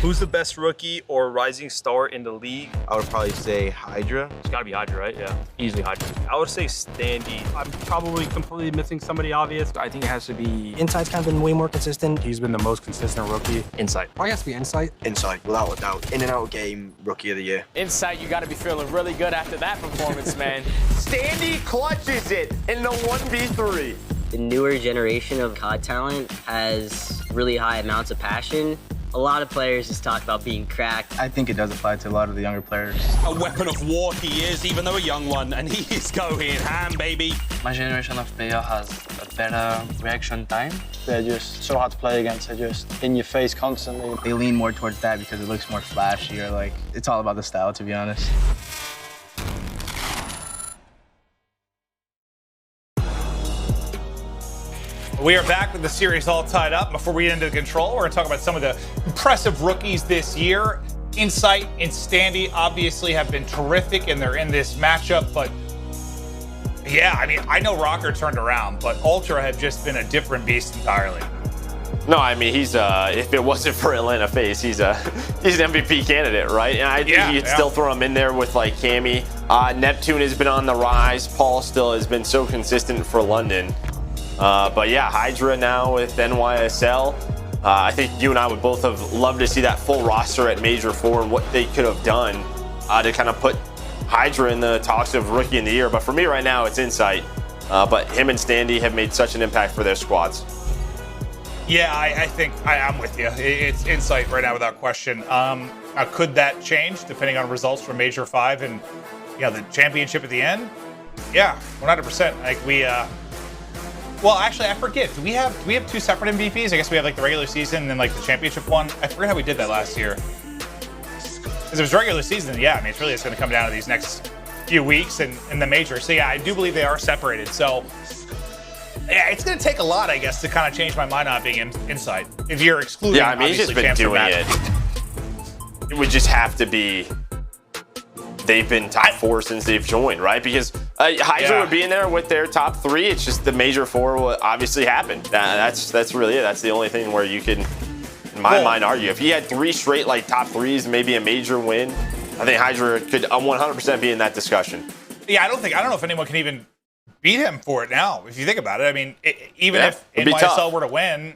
Who's the best rookie or rising star in the league?
I would probably say HyDra.
It's gotta be HyDra, right? Yeah, easily HyDra. I would say Standy.
I'm probably completely missing somebody obvious.
I think it has to be...
Insight's kind of been way more consistent. He's been the most consistent rookie.
Insight.
Probably has to be Insight.
Insight, without a doubt. In and out game, rookie of the year.
Insight, you gotta be feeling really good after that performance, man. Standy clutches it in the 1v3.
The newer generation of COD talent has really high amounts of passion. A lot of players just talk about being cracked.
I think it does apply to a lot of the younger players.
A weapon of war he is, even though a young one, and he is going ham, baby.
My generation of player has a better reaction time.
They're just so hard to play against. They're just in your face constantly.
They lean more towards that because it looks more flashy, or like, it's all about the style, to be honest.
We are back with the series all tied up. Before we get into the control, we're going to talk about some of the impressive rookies this year. Insight and Standy obviously have been terrific, and they're in this matchup. But yeah, I mean, I know Røkkr turned around, but Ultra have just been a different beast entirely.
No, I mean, he's if it wasn't for Atlanta FaZe, he's an MVP candidate, right? And I think you'd still throw him in there with like Cammy. Neptune has been on the rise. Paul still has been so consistent for London. But yeah, HyDra now with NYSL. I think you and I would both have loved to see that full roster at Major 4 and what they could have done to kind of put HyDra in the talks of Rookie in the Year. But for me right now, it's Insight. But him and Standy have made such an impact for their squads.
Yeah, I think I'm with you. It's Insight right now without question. Could that change depending on results from Major 5 and the championship at the end? Yeah, 100%. Like well, actually, I forget. Do we have two separate MVPs? I guess we have like the regular season and then like the championship one. I forget how we did that last year. Because it was regular season, yeah. I mean, it's really just going to come down to these next few weeks and the major. So yeah, I do believe they are separated. So yeah, it's going to take a lot, I guess, to kind of change my mind on being Insight. If you're excluding,
yeah, I mean, he's just been doing it. It would just have to be. They've been top 4 since they've joined, right? Because HyDra would be in there with their top 3. It's just the Major 4 will obviously happen. That's really it. That's the only thing where you can, in my mind, argue. If he had 3 straight like top 3s, maybe a major win, I think HyDra could 100% be in that discussion.
Yeah, I don't know if anyone can even beat him for it now. If you think about it, I mean, even if NYSL were to win,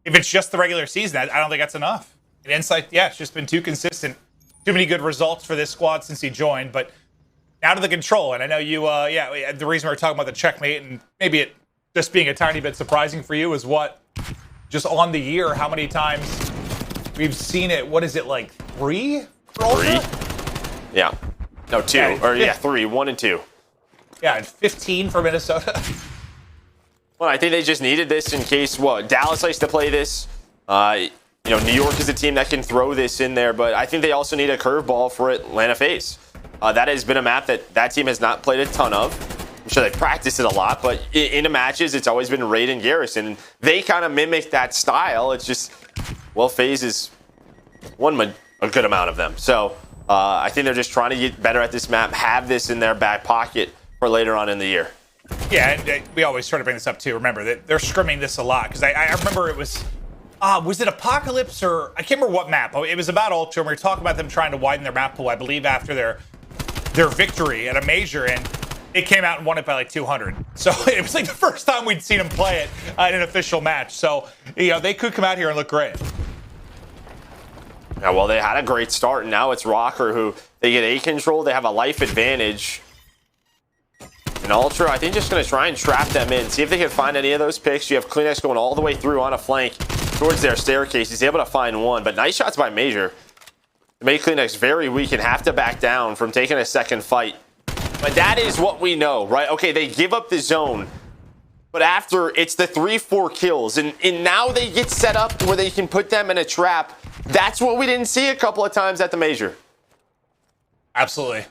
if it's just the regular season, I don't think that's enough. And Insight, it's just been too consistent. Too many good results for this squad since he joined, but now to the control. And I know you, the reason we're talking about the checkmate and maybe it just being a tiny bit surprising for you is what, just on the year, how many times we've seen it. What is it, like 3 for Ultra?
3? Yeah. No, 2. Or 3. 1 and 2.
Yeah, and 15 for Minnesota.
Well, I think they just needed this in case, Dallas likes to play this. New York is a team that can throw this in there, but I think they also need a curveball for Atlanta FaZe. That has been a map that team has not played a ton of. I'm sure they practice it a lot, but in the matches, it's always been Raid and Garrison. And they kind of mimic that style. It's just, FaZe is won a good amount of them. So I think they're just trying to get better at this map, have this in their back pocket for later on in the year.
Yeah, and we always try to bring this up too. Remember that they're scrimming this a lot because I remember it was it Apocalypse or I can't remember what map. It was about Ultra, and we were talking about them trying to widen their map pool, I believe, after their victory at a major, and it came out and won it by like 200. So it was like the first time we'd seen them play it in an official match. So they could come out here and look great.
Yeah, well, they had a great start, and now it's Røkkr who they get A control. They have a life advantage. And Ultra, I think, just going to try and trap them in. See if they can find any of those picks. You have CleanX going all the way through on a flank towards their staircase. He's able to find one, but nice shots by Major. To make CleanX very weak and have to back down from taking a second fight. But that is what we know, right? Okay, they give up the zone. But after, it's the 3-4 kills. And now they get set up where they can put them in a trap. That's what we didn't see a couple of times at the Major.
Absolutely.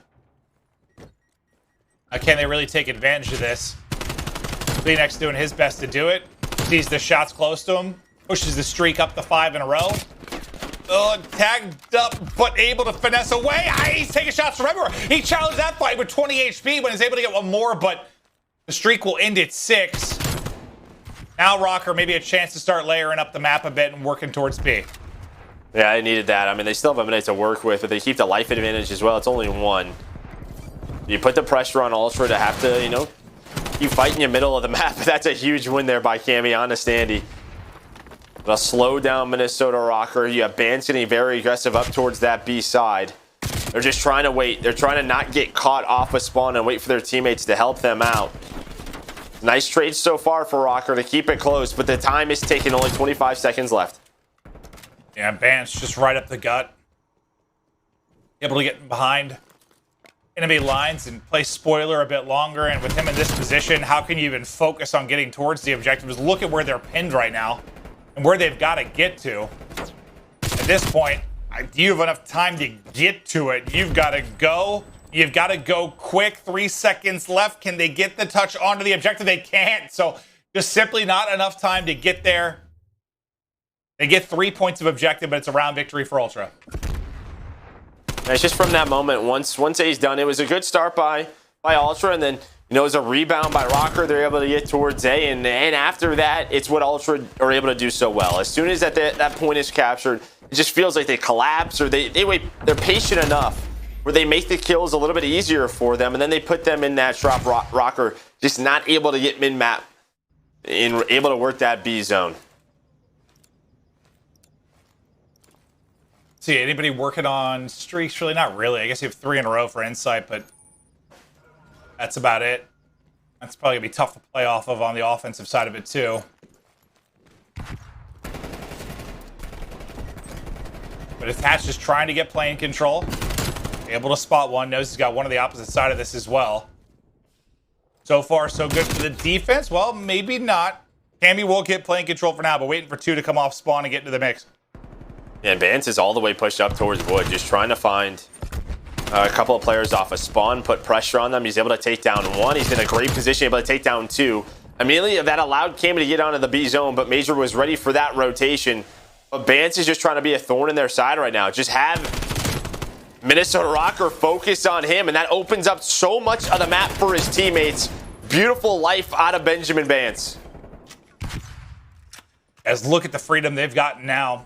Can they really take advantage of this? CleanX doing his best to do it. Sees the shots close to him. Pushes the streak up to 5 in a row. Tagged up, but able to finesse away. He's taking shots. Remember, he challenged that fight with 20 HP when he's able to get one more, but the streak will end at 6. Now Røkkr, maybe a chance to start layering up the map a bit and working towards B.
Yeah, I needed that. I mean, they still have a minute to work with, but they keep the life advantage as well. It's only 1. You put the pressure on Ultra to have to, you fight in the middle of the map. That's a huge win there by Cammy on the Standy. They'll slow down Minnesota Røkkr. You have Bance getting very aggressive up towards that B side. They're just trying to wait. They're trying to not get caught off a spawn and wait for their teammates to help them out. Nice trade so far for Røkkr to keep it close, but the time is ticking. Only 25 seconds left.
Yeah, Bance just right up the gut. Able to get behind enemy lines and play spoiler a bit longer. And with him in this position, how can you even focus on getting towards the objectives? Look at where they're pinned right now and where they've got to get to. At this point, do you have enough time to get to it? You've got to go. You've got to go quick. 3 seconds left. Can they get the touch onto the objective? They can't. So just simply not enough time to get there. They get 3 points of objective, but it's a round victory for Ultra.
And it's just from that moment, once A's done, it was a good start by Ultra, and then it was a rebound by Røkkr. They're able to get towards A, and after that, it's what Ultra are able to do so well. As soon as that point is captured, it just feels like they collapse, or they're patient enough where they make the kills a little bit easier for them, and then they put them in that trap. Røkkr just not able to get mid-map and able to work that B zone.
See, anybody working on streaks? Really, not really. I guess you have 3 in a row for Insight, but that's about it. That's probably going to be tough to play off of on the offensive side of it, too. But Attach just trying to get plane control. Able to spot one. Knows he's got one on the opposite side of this as well. So far, so good for the defense. Well, maybe not. Cammy will get plane control for now, but waiting for 2 to come off spawn and get into the mix.
Yeah, and Bance is all the way pushed up towards Wood, just trying to find a couple of players off a spawn, put pressure on them. He's able to take down 1. He's in a great position, able to take down 2. Immediately, that allowed Cammy to get onto the B zone, but Major was ready for that rotation. But Bance is just trying to be a thorn in their side right now. Just have Minnesota Røkkr focus on him, and that opens up so much of the map for his teammates. Beautiful life out of Benjamin Bance.
As look at the freedom they've gotten now.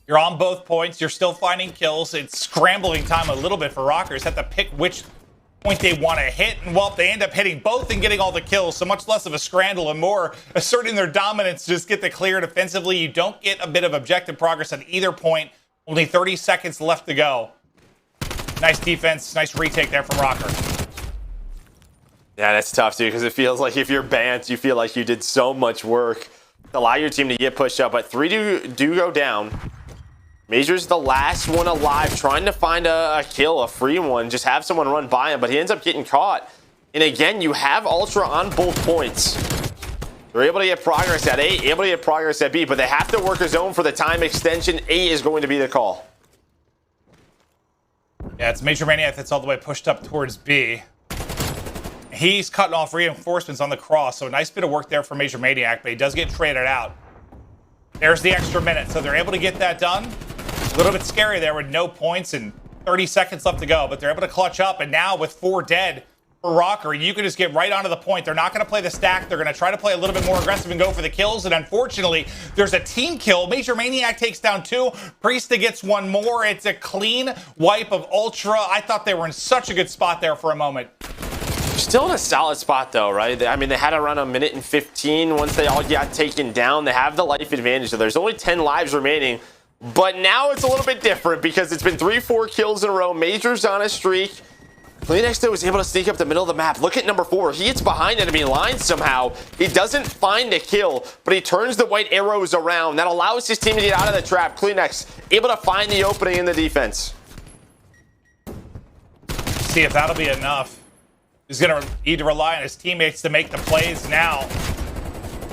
You're on both points. You're still finding kills. It's scrambling time a little bit for Rockers. Have to pick which point they want to hit. And, well, they end up hitting both and getting all the kills. So much less of a scramble and more asserting their dominance to just get the clear defensively. You don't get a bit of objective progress at either point. Only 30 seconds left to go. Nice defense. Nice retake there from Røkkr.
Yeah, that's tough, too, because it feels like if you're Bance, you feel like you did so much work to allow your team to get pushed up. But 3 do go down. Major's the last one alive, trying to find a kill, a free one, just have someone run by him, but he ends up getting caught. And again, you have Ultra on both points. They're able to get progress at A, able to get progress at B, but they have to work a zone for the time extension. A is going to be the call.
Yeah, it's MajorManiak that's all the way pushed up towards B. He's cutting off reinforcements on the cross, so a nice bit of work there for MajorManiak, but he does get traded out. There's the extra minute, so they're able to get that done. A little bit scary there with no points and 30 seconds left to go, but they're able to clutch up, and now with 4 dead for Røkkr, you can just get right onto the point. They're not going to play the stack. They're going to try to play a little bit more aggressive and go for the kills, and unfortunately, there's a team kill. MajorManiak takes down 2. Priestahh gets 1 more. It's a clean wipe of Ultra. I thought they were in such a good spot there for a moment.
Still in a solid spot, though, right? I mean, they had around 1:15 once they all got taken down. They have the life advantage, so there's only 10 lives remaining. But now it's a little bit different because it's been 3-4 kills in a row. Major's on a streak. PaulEhx, though, was able to sneak up the middle of the map. Look at number 4. He gets behind enemy lines somehow. He doesn't find a kill, but he turns the white arrows around. That allows his team to get out of the trap. PaulEhx able to find the opening in the defense.
See if that'll be enough. He's going to need to rely on his teammates to make the plays now.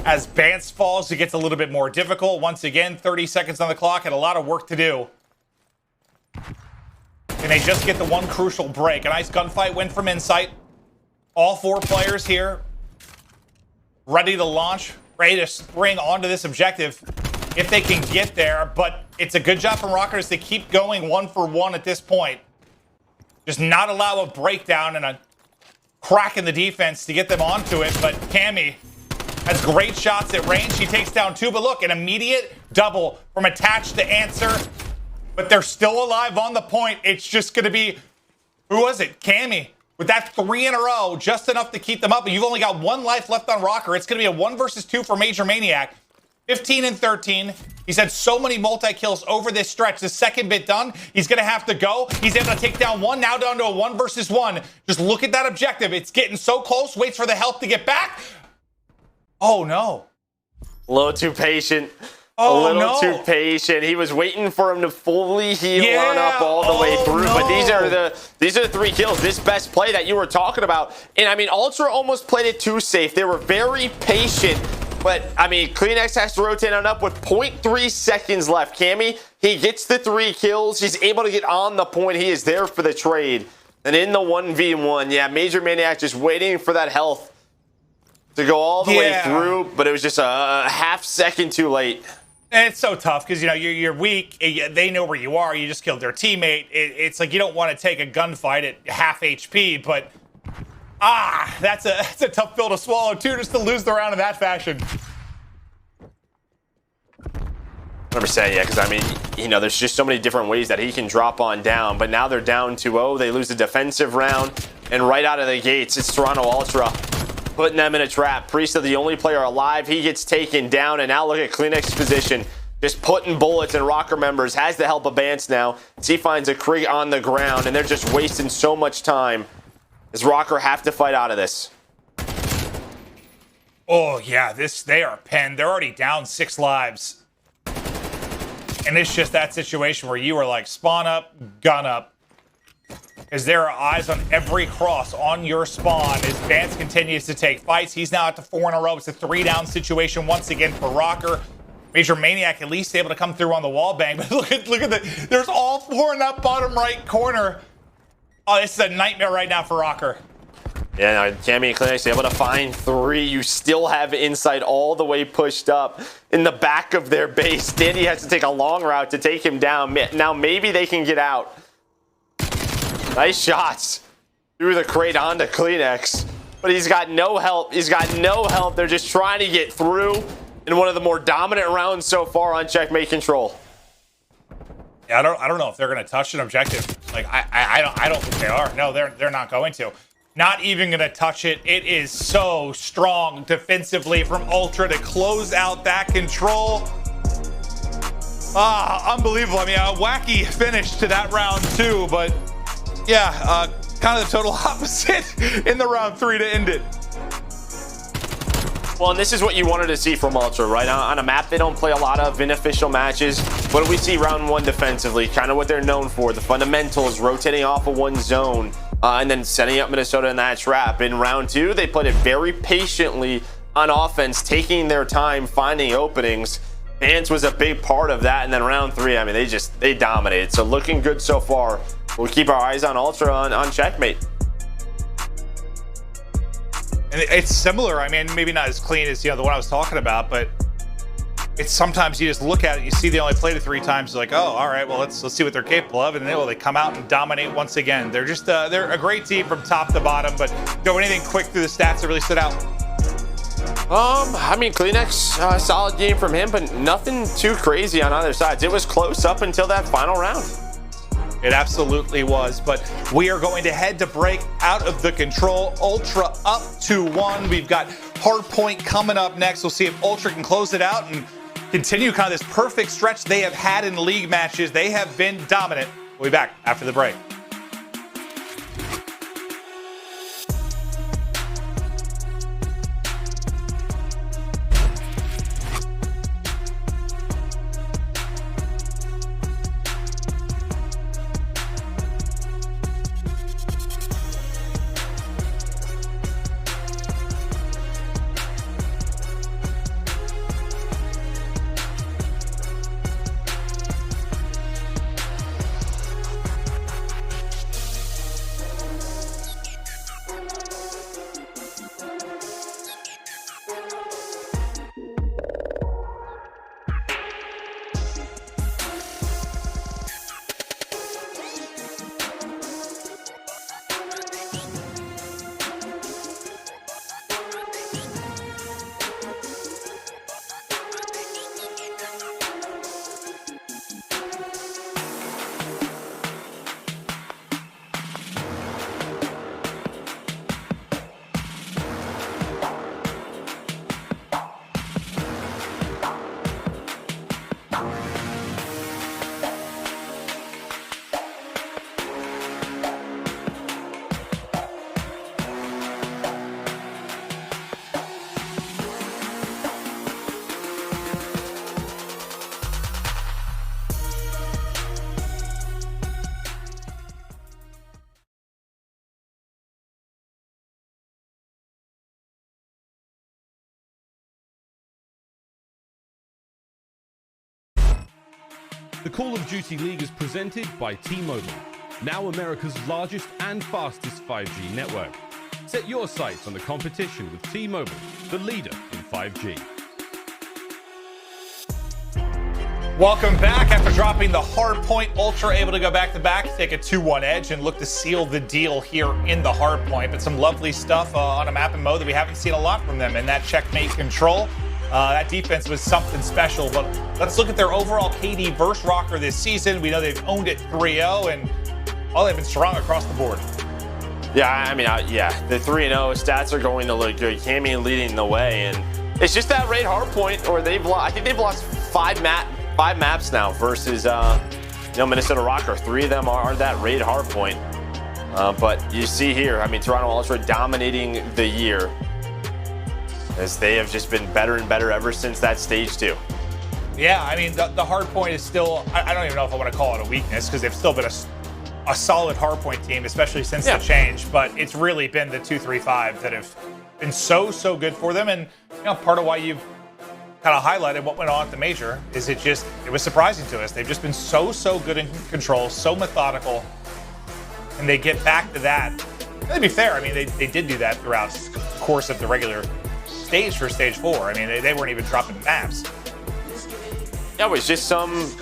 As Bance falls, it gets a little bit more difficult. Once again, 30 seconds on the clock and a lot of work to do. And they just get the one crucial break. A nice gunfight win from Insight. All 4 players here ready to launch, ready to spring onto this objective if they can get there. But it's a good job from Røkkr to keep going 1 for 1 at this point. Just not allow a breakdown and a crack in the defense to get them onto it. But Cammy has great shots at range. She takes down 2, but look, an immediate double from Attach to answer. But they're still alive on the point. It's just going to be, who was it? Cammy. With that 3 in a row, just enough to keep them up. And you've only got 1 life left on Røkkr. It's going to be a 1 versus 2 for MajorManiak. 15 and 13. He's had so many multi-kills over this stretch. The second bit done, he's going to have to go. He's able to take down 1, now down to a 1 versus 1. Just look at that objective. It's getting so close. Waits for the health to get back. Oh, no.
A little too patient. a little too patient. He was waiting for him to fully heal on up all the way through. But these are the 3 kills. This best play that you were talking about. And I mean, Ultra almost played it too safe. They were very patient. But I mean, Cleanx has to rotate on up with 0.3 seconds left. Cammy, he gets the 3 kills. He's able to get on the point. He is there for the trade. And in the 1v1, yeah, MajorManiak just waiting for that health to go all the way through. But it was just a half second too late.
And it's so tough because, you know, you're weak. They know where you are. You just killed their teammate. It's like you don't want to take a gunfight at half HP, but that's a tough pill to swallow too, just to lose the round in that fashion.
100%, yeah, because I mean, you know, there's just so many different ways that he can drop on down. But now they're down 2-0. They lose the defensive round, and right out of the gates, it's Toronto Ultra putting them in a trap. Priestahh, the only player alive, he gets taken down, and now look at Cleanx's position. Just putting bullets in Røkkr members. Has the help of Bance now. He finds a Krieg on the ground, and they're just wasting so much time. Does Røkkr have to fight out of this?
Oh, yeah, they are pinned. They're already down 6 lives. And it's just that situation where you are like, spawn up, gun up. As there are eyes on every cross on your spawn as Bance continues to take fights. He's now at the 4 in a row. It's a 3-down situation once again for Røkkr. MajorManiak at least able to come through on the wall bang. But look at there's all 4 in that bottom right corner. Oh, this is a nightmare right now for Røkkr.
Yeah, Cammy and Clayster able to find 3. You still have Insight all the way pushed up in the back of their base. Standy has to take a long route to take him down. Now maybe they can get out. Nice shots through the crate onto Cleanx. But he's got no help. He's got no help. They're just trying to get through in one of the more dominant rounds so far on checkmate control.
Yeah, I don't know if they're going to touch an objective. Like I don't think they are. No, they're not going to. Not even going to touch it. It is so strong defensively from Ultra to close out that control. Unbelievable. I mean, a wacky finish to that round 2, but yeah, kind of the total opposite in the round 3 to end it.
Well, and this is what you wanted to see from Ultra, right? On a map they don't play a lot of in official matches. What do we see round 1 defensively? Kind of what they're known for. The fundamentals, rotating off of one zone, and then setting up Minnesota in that trap. In round 2, they played it very patiently on offense, taking their time, finding openings. Bance was a big part of that. And then round 3, I mean, they dominated. So looking good so far. We'll keep our eyes on Ultra on checkmate.
And it's similar. I mean, maybe not as clean as, you know, the one I was talking about, but it's sometimes you just look at it, you see they only played it 3 times, you're like, oh, all right, well, let's see what they're capable of, and then they come out and dominate once again. They're just they're a great team from top to bottom. But go anything quick through the stats that really stood out?
I mean, Cleanx, solid game from him, but nothing too crazy on either sides. It was close up until that final round.
It absolutely was, but we are going to head to break out of the control. Ultra up 2-1. We've got Hardpoint coming up next. We'll see if Ultra can close it out and continue kind of this perfect stretch they have had in league matches. They have been dominant. We'll be back after the break.
The Call of Duty League is presented by T-Mobile, now America's largest and fastest 5G network. Set your sights on the competition with T-Mobile, the leader in 5G.
Welcome back. After dropping the hardpoint, Ultra able to go back-to-back, take a 2-1 edge, and look to seal the deal here in the hardpoint. But some lovely stuff on a map and mode that we haven't seen a lot from them in that checkmate control. That defense was something special. But let's look at their overall KD versus Røkkr this seaseason. We know they've owned it 3-0, and they've been strong across the board.
Yeah, I mean, the 3-0 stats are going to look good. Cammy leading the way, and it's just that raid hardpoint, or I think they've lost five maps now versus Minnesota Røkkr. 3 of them are that raid hardpoint. But you see here, I mean, Toronto Ultra dominating the year as they have just been better and better ever since that stage 2.
Yeah, I mean, the hardpoint is still, I don't even know if I want to call it a weakness, because they've still been a solid hardpoint team, especially since the change. But it's really been the 2-3-5 that have been so good for them. And part of why you've kind of highlighted what went on at the major is it was surprising to us. They've just been so good in control, so methodical, and they get back to that. And to be fair, I mean, they did do that throughout the course of the regular stage for stage 4. I mean, they weren't even dropping maps.
Yeah, it was just some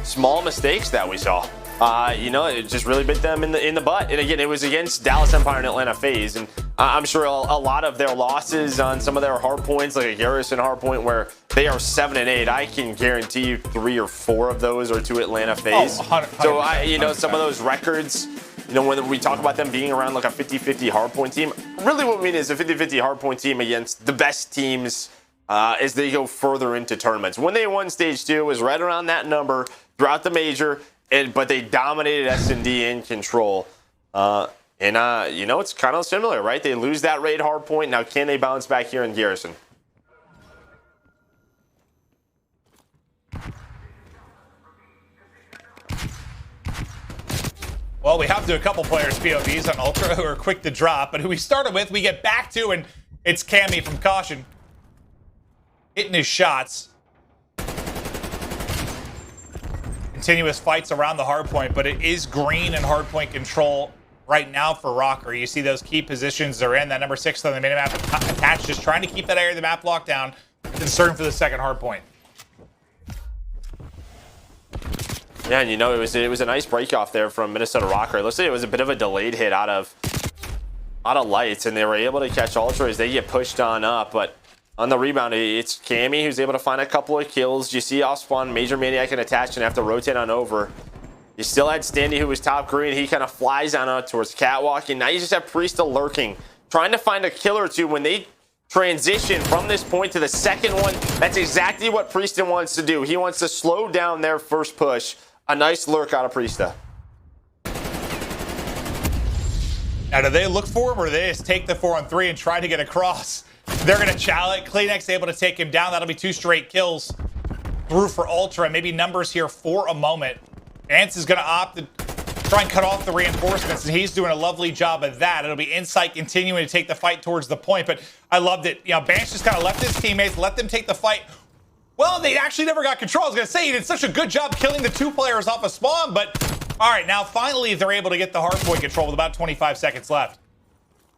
small mistakes that we saw. It just really bit them in the butt. And again, it was against Dallas Empire and Atlanta FaZe. And I'm sure a lot of their losses on some of their hard points, like a Garrison hard point where they are 7-8, I can guarantee you 3 or 4 of those are to Atlanta FaZe.
100%,
So some of those records, when we talk about them being around like a 50-50 hardpoint team, really what we mean is a 50-50 hardpoint team against the best teams as they go further into tournaments. When they won stage 2, it was right around that number throughout the major. But they dominated S&D in control. It's kind of similar, right? They lose that raid hard point. Now, can they bounce back here in Garrison?
Well, we have to do a couple players' POVs on Ultra who are quick to drop. But who we started with, we get back to, and it's Cammy from Caution. Hitting his shots. Continuous fights around the hardpoint, but it is green and hardpoint control right now for Røkkr. You see those key positions they're in. That number 6 on the minimap attached, just trying to keep that area of the map locked down. Concerned for the second hardpoint.
Yeah, and it was a nice break off there from Minnesota Røkkr. It looks like it was a bit of a delayed hit out of lights, and they were able to catch Ultra as they get pushed on up, but on the rebound, it's Cammy who's able to find a couple of kills. You see off spawn MajorManiak and attach and have to rotate on over. You still had Standy who was top green. He kind of flies on out towards Catwalk, and now you just have Priestahh lurking, trying to find a kill or two when they transition from this point to the second one. That's exactly what Prestinni wants to do. He wants to slow down their first push. A nice lurk out of Priestahh.
Now, do they look for him, or do they just take the 4-on-3 and try to get across? They're going to challenge. Claynex able to take him down. That'll be 2 straight kills through for Ultra. Maybe numbers here for a moment. Bance is going to opt to try and cut off the reinforcements, and he's doing a lovely job of that. It'll be Insight continuing to take the fight towards the point, but I loved it. Bance just kind of left his teammates, let them take the fight. Well, they actually never got control. I was going to say, he did such a good job killing the 2 players off of spawn, but all right, now finally they're able to get the hardpoint control with about 25 seconds left.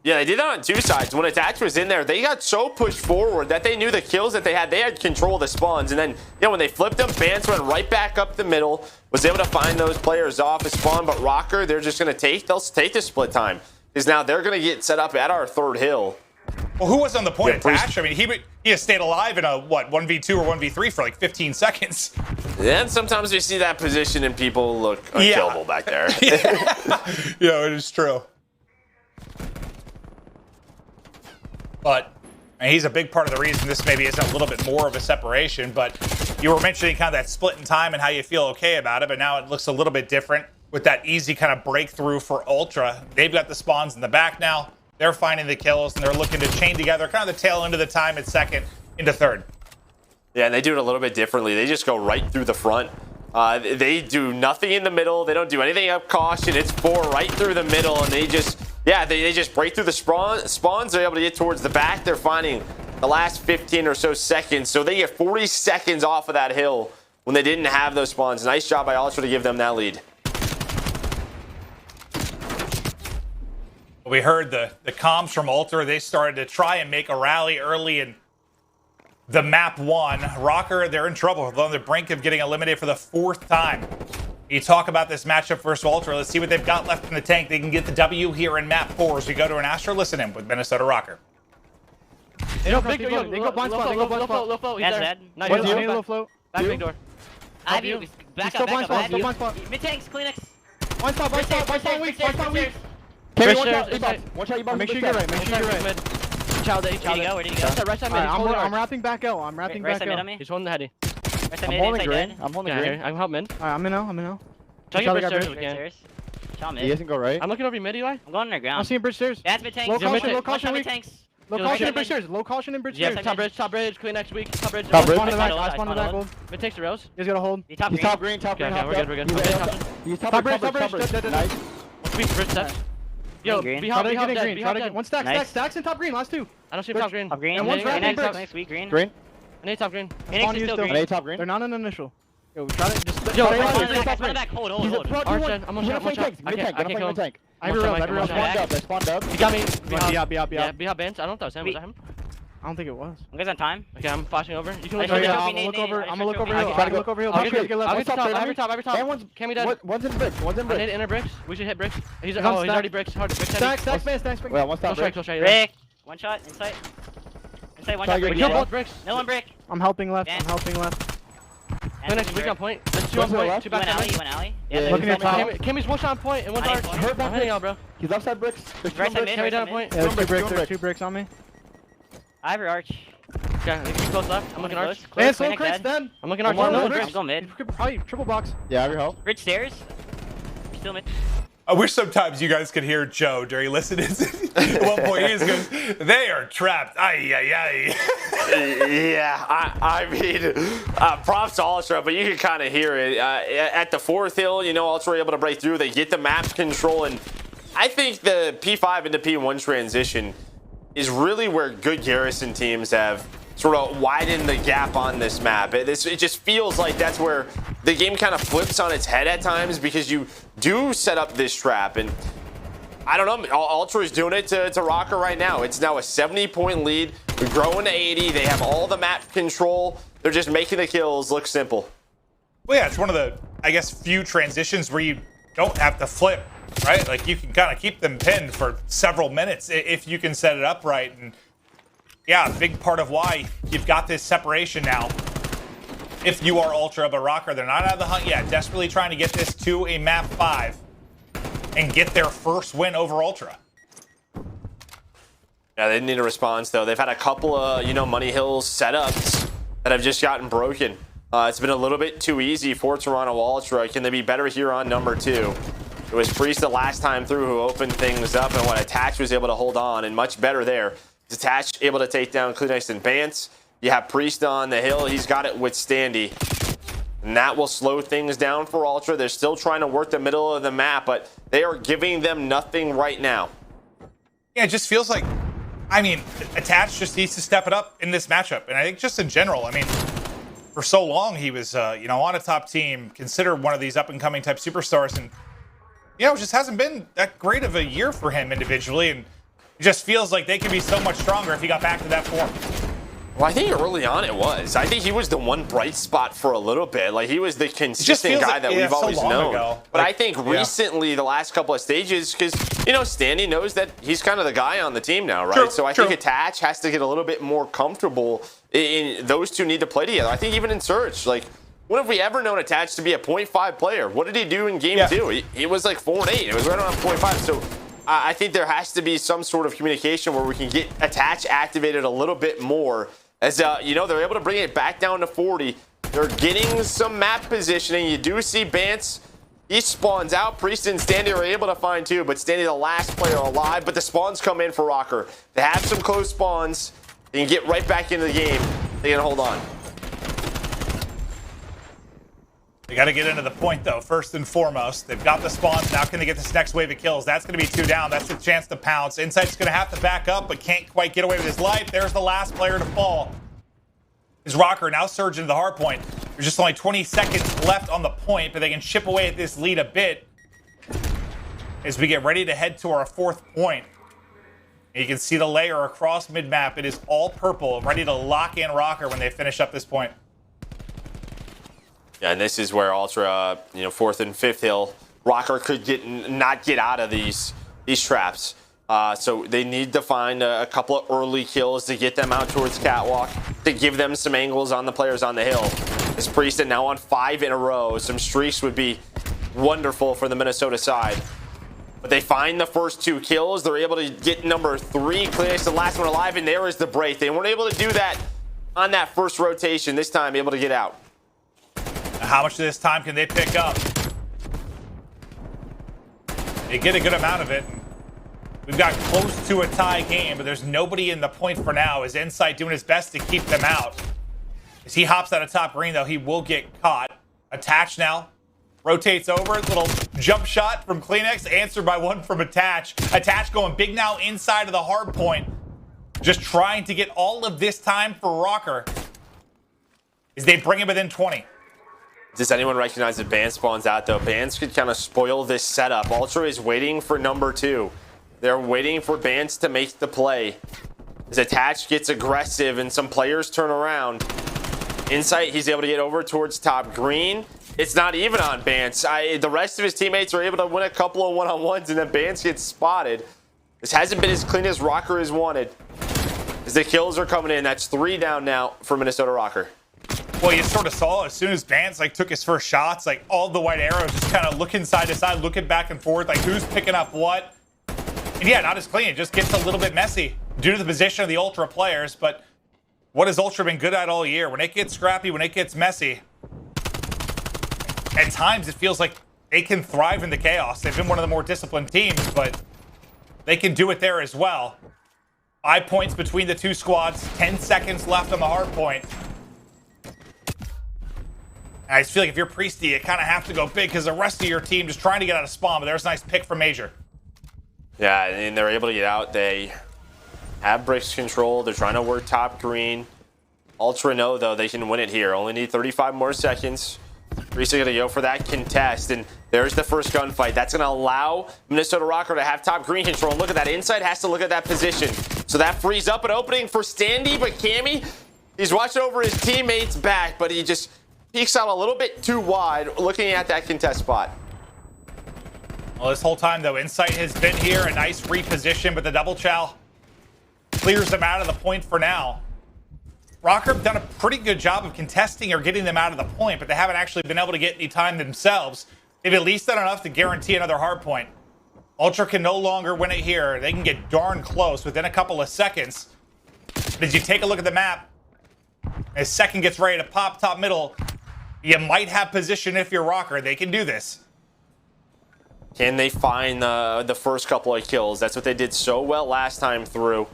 Yeah, they did that on 2 sides. When Attach was in there, they got so pushed forward that they knew the kills that they had control of the spawns. And then, when they flipped them, Bance went right back up the middle, was able to find those players off of spawn. But Røkkr, they're just going to they'll take the split time. Because now they're going to get set up at our 3rd hill.
Well, who was on the point Attach? I mean, he has stayed alive in a, 1v2 or 1v3 for like 15 seconds.
And sometimes we see that position and people look unkillable back there.
Yeah, it is true. But he's a big part of the reason this maybe isn't a little bit more of a separation. But you were mentioning kind of that split in time and how you feel okay about it. But now it looks a little bit different with that easy kind of breakthrough for Ultra. They've got the spawns in the back now. They're finding the kills, and they're looking to chain together kind of the tail end of the time at 2nd into 3rd.
Yeah, and they do it a little bit differently. They just go right through the front. They do nothing in the middle. They don't do anything up caution. It's 4 right through the middle, and they just break through the spawns. They're able to get towards the back. They're finding the last 15 or so seconds. So they get 40 seconds off of that hill when they didn't have those spawns. Nice job by Ultra to give them that lead.
We heard the comms from Ultra. They started to try and make a rally early in the map 1. Røkkr, they're in trouble. They're on the brink of getting eliminated for the 4th time. You talk about this matchup versus Ultra. Let's see what they've got left in the tank. They can get the W here in map 4 as we go to an Astro. Listen in with Minnesota Røkkr.
They go blind spot. They go blind spot.
Low float. He's there.
Nice. Low float.
Back big door. iBeZy, back up, back up.
Still blind spot.
Mid tanks, Kleenex.
One spot weak.
Cammy,
one shot, you bomb. Make sure you get right.
Where did he go?
Right side mid. I'm wrapping back L.
Right side mid on me.
He's holding the heady.
Right side mid, inside dead.
I'm holding green. I'm help mid. Alright, I'm in L.
Try to get bridge stairs if we can. Shot mid.
He doesn't go right. I'm looking over you mid, eLLeY.
I'm going underground.
I'm seeing bridge stairs.
That's mid tanks.
Low caution,
mid tanks.
Low caution in bridge stairs. Low caution in bridge stairs.
Top bridge, Kleenex weak. Top bridge.
I spawned in the back, gold.
Mid takes the rails.
He's gonna hold.
He's top green.
Okay,
we're good.
He's top bridge. Nice.
Bridge steps. Yo,
behind green. One stacks in top green. Last 2.
I don't see top green.
And one's wrapping bridge.
Next week, green.
Green.
I need top green.
Phoenix is still green.
top green.
They're not an initial. Yo, we try to just.
Yo, run back. Hold.
I'm on shot. I can't kill him. I spawned up.
He got me.
Yeah,
behind Bance. I don't know if that was him. Was that him?
I don't think it was.
You guys on time?
Okay, I'm flashing over. You can
look
over
here.
I'm gonna look over hill. Try to look over hill.
I'll get top.
Cammy dead. One's in bricks.
I need inner bricks. We should hit bricks. He's already bricks.
Stacks, man.
Well, one stop.
Close right. One shot. Inside. One shot.
We kill both bricks.
No one brick.
I'm helping left.
Next, we got point. There's 2 on point. 2 back alley. You went alley.
Yeah, looking at top.
Cammy's 1 shot on point and 1 dart. I'm hitting y'all, bro.
He's upside bricks.
Right side mid.
Cammy down point. Yeah, there's 2 bricks on me.
I have your arch. Okay, you can close left. I'm looking arch.
Man, slow crates dead.
I'm looking arch.
I'm
going mid.
Probably triple box.
Yeah, I have your help.
Bridge stairs. Still mid.
I wish sometimes you guys could hear Joe during listening. At one point, he goes, "They are trapped." Yeah,
I mean, props to Ultra, but you can kind of hear it at the 4th hill. You know, Ultra were able to break through. They get the map control, and I think the P5 into P1 transition is really where good Garrison teams have sort of widened the gap on this map. It just feels like that's where the game kind of flips on its head at times, because you do set up this trap, and I don't know, Ultra is doing it to Røkkr right now. It's now a 70-point lead. We're growing to 80. They have all the map control. They're just making the kills look simple.
Well, yeah, it's one of the, I guess, few transitions where you don't have to flip, right? Like, you can kind of keep them pinned for several minutes if you can set it up right. And yeah, a big part of why you've got this separation now. If you are Ultra, but Røkkr, they're not out of the hunt yet. Desperately trying to get this to a map 5 and get their first win over Ultra.
Yeah, they need a response, though. They've had a couple of, Money Hills setups that have just gotten broken. It's been a little bit too easy for Toronto Ultra. Can they be better here on number 2? It was Priestahh last time through who opened things up, and when Attach was able to hold on, and much better there. Attach able to take down Clayster and Bance. You have Priestahh on the hill. He's got it with Standy. And that will slow things down for Ultra. They're still trying to work the middle of the map, but they are giving them nothing right now.
Yeah, it just feels like, I mean, Attach just needs to step it up in this matchup. And I think just in general, I mean, for so long he was, on a top team, considered one of these up-and-coming type superstars. And, it just hasn't been that great of a year for him individually. And it just feels like they could be so much stronger if he got back to that form.
Well, I think early on it was. I think he was the one bright spot for a little bit. Like, he was the consistent guy that we've always known. But I think recently, the last couple of stages, because, Standy knows that he's kind of the guy on the team now, right? So I think Attach has to get a little bit more comfortable. Those two need to play together. I think even in Search, like, when have we ever known Attach to be a 0.5 player? What did he do in game 2? He was like 4 and 8. It was right around 0.5. So I think there has to be some sort of communication where we can get Attach activated a little bit more. As, they're able to bring it back down to 40. They're getting some map positioning. You do see Bance. He spawns out. Priestahh and Standy are able to find 2, but Standy the last player alive. But the spawns come in for Røkkr. They have some close spawns. They can get right back into the game. They can hold on.
They got to get into the point, though, first and foremost. They've got the spawns. Now can they get this next wave of kills? That's going to be 2 down. That's the chance to pounce. Insight's going to have to back up, but can't quite get away with his life. There's the last player to fall. Is Røkkr now surge into the hard point. There's just only 20 seconds left on the point, but they can chip away at this lead a bit as we get ready to head to our 4th point. You can see the layer across mid-map. It is all purple, ready to lock in Røkkr when they finish up this point.
Yeah, and this is where Ultra, 4th and 5th hill, Røkkr could not get out of these traps. So they need to find a couple of early kills to get them out towards Catwalk, to give them some angles on the players on the hill. This Priestahh now on 5 in a row. Some streaks would be wonderful for the Minnesota side. But they find the first 2 kills. They're able to get number 3. Clayster, the last one alive, and there is the break. They weren't able to do that on that first rotation. This time, able to get out.
How much of this time can they pick up? They get a good amount of it. We've got close to a tie game, but there's nobody in the point for now. Is Insight doing his best to keep them out? As he hops out of top green, though, he will get caught. Attach now. Rotates over. Little jump shot from Cleanex. Answered by one from Attach. Attach going big now inside of the hard point. Just trying to get all of this time for Røkkr as they bring him within 20.
Does anyone recognize that Bance spawns out, though? Bance could kind of spoil this setup. Ultra is waiting for number 2. They're waiting for Bance to make the play. As Attach gets aggressive and some players turn around. Insight, he's able to get over towards top green. It's not even on Bance. The rest of his teammates are able to win a couple of one-on-ones, and then Bance gets spotted. This hasn't been as clean as Røkkr has wanted. As the kills are coming in, that's 3 down now for Minnesota Røkkr.
Well, you sort of saw as soon as Bance took his first shots, all the white arrows just kind of looking side to side, looking back and forth, who's picking up what. And yeah, not as clean. It just gets a little bit messy due to the position of the Ultra players. But what has Ultra been good at all year? When it gets scrappy, when it gets messy, at times it feels like they can thrive in the chaos. They've been one of the more disciplined teams, but they can do it there as well. 5 points between the 2 squads, 10 seconds left on the hard point. And I just feel like if you're Priestahh, you kind of have to go big because the rest of your team just trying to get out of spawn, but there's a nice pick from Major.
Yeah, and they're able to get out. They have bricks control. They're trying to work top green. Ultra know, though, they can win it here. Only need 35 more seconds. Priestahh going to go for that contest, and there's the first gunfight. That's going to allow Minnesota Røkkr to have top green control. And look at that. Inside has to look at that position. So that frees up an opening for Standy, but Cammy, he's watching over his teammates' back, but he just peeks out a little bit too wide looking at that contest spot.
Well, this whole time, though, Insight has been here. A nice reposition, but the double chow clears them out of the point for now. Røkkr have done a pretty good job of contesting or getting them out of the point, but they haven't actually been able to get any time themselves. They've at least done enough to guarantee another hard point. Ultra can no longer win it here. They can get darn close within a couple of seconds. But as you take a look at the map, as second gets ready to pop top middle, you might have position if you're Røkkr. They can do this.
Can they find the first couple of kills? That's what they did so well last time through.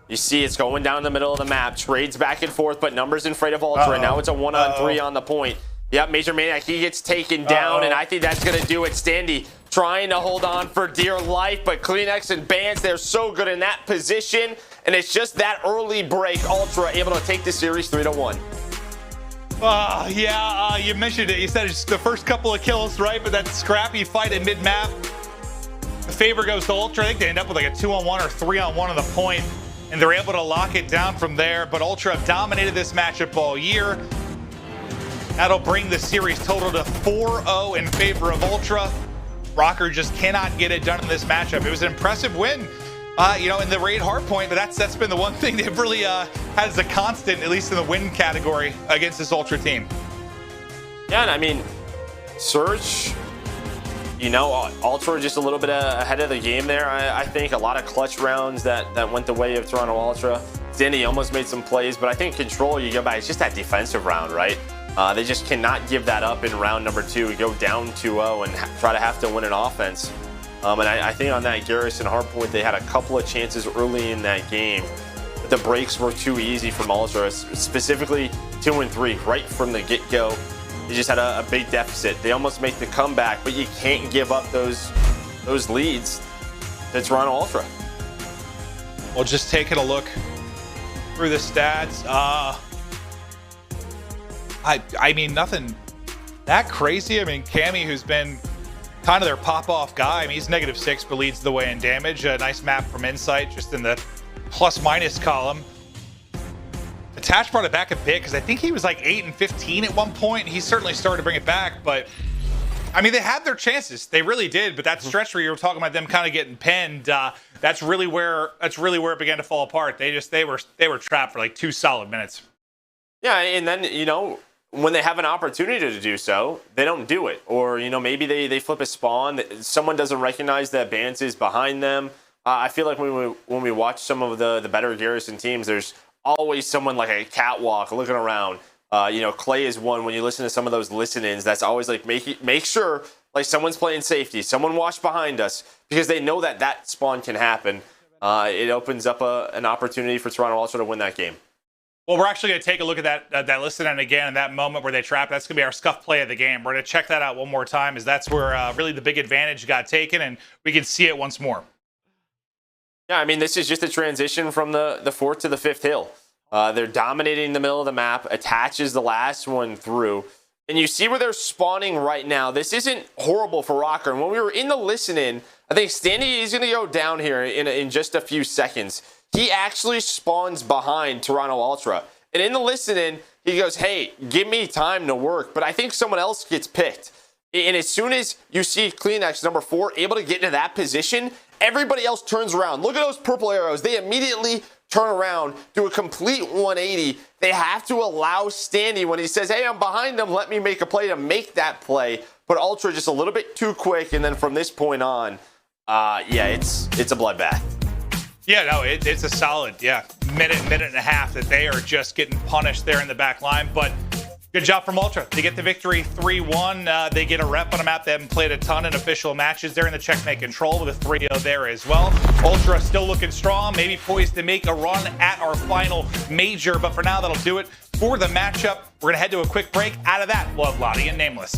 You see it's going down the middle of the map. Trades back and forth, but numbers in front of Ultra. And now it's a 1-on-3 on the point. Yep, MajorManiak, he gets taken down, and I think that's going to do it. Standy trying to hold on for dear life, but Cleanex and Bance, they're so good in that position. And it's just that early break. Ultra able to take the series 3-1.
Yeah, you mentioned it. You said it's the first couple of kills, right? But that scrappy fight at mid-map, the favor goes to Ultra. I think they end up with a 2-on-1 or 3-on-1 on the point, and they're able to lock it down from there. But Ultra have dominated this matchup all year. That'll bring the series total to 4-0 in favor of Ultra. Røkkr just cannot get it done in this matchup. It was an impressive win, in the raid hardpoint, but that's been the one thing they've really had as a constant, at least in the win category, against this Ultra team.
Yeah, and I mean, Surge, Ultra just a little bit ahead of the game there. I think a lot of clutch rounds that went the way of Toronto Ultra. Standy almost made some plays, but I think Control, you go back, it's just that defensive round, right? They just cannot give that up in round number 2, go down 2-0 and try to have to win an offense. And I think on that Garrison hardpoint, they had a couple of chances early in that game. But the breaks were too easy from Ultra, specifically 2 and 3, right from the get-go. They just had a big deficit. They almost make the comeback, but you can't give up those leads to Toronto Ultra.
Well, just taking a look through the stats. I mean, nothing that crazy. I mean, Cammy, who's been kind of their pop-off guy, I mean, he's -6, but leads the way in damage. A nice map from Insight, just in the plus-minus column. Attach brought it back a bit, because I think he was like 8 and 15 at one point. He certainly started to bring it back, but I mean, they had their chances. They really did, but that stretch where you were talking about them kind of getting pinned, that's really where it began to fall apart. They were trapped for like 2 solid minutes.
Yeah, and then, you know, when they have an opportunity to do so, they don't do it. Or, you know, maybe they flip a spawn. Someone doesn't recognize that Bance is behind them. I feel like when we watch some of the better Garrison teams, there's always someone like a catwalk looking around. You know, Clay is one. When you listen to some of those listen-ins, that's always like make sure like someone's playing safety, someone watch behind us, because they know that spawn can happen. It opens up an opportunity for Toronto also to win that game.
Well, we're actually going to take a look at that listen-in again in that moment where they trap. That's going to be our scuff play of the game. We're going to check that out one more time, as that's where really the big advantage got taken, and we can see it once more.
Yeah, I mean, this is just a transition from the 4th to the 5th hill. They're dominating the middle of the map. Attach is the last one through. And you see where they're spawning right now. This isn't horrible for Røkkr. And when we were in the listen-in, I think Standy is going to go down here in just a few seconds. He actually spawns behind Toronto Ultra. And in the listen-in, he goes, hey, give me time to work. But I think someone else gets picked. And as soon as you see CleanX, number 4, able to get into that position, everybody else turns around. Look at those purple arrows. They immediately turn around, do a complete 180. They have to allow Standy, when he says, hey, I'm behind them, let me make a play, to make that play. But Ultra just a little bit too quick. And then from this point on, yeah, it's a bloodbath.
Yeah, no, it's a solid, minute and a half that they are just getting punished there in the back line. But good job from Ultra. They get the victory 3-1. They get a rep on a map. They haven't played a ton in official matches. They're in the checkmate control with a 3-0 there as well. Ultra still looking strong, maybe poised to make a run at our final major. But for now, that'll do it for the matchup. We're going to head to a quick break. Out of that, we'll have Lottie and Nameless.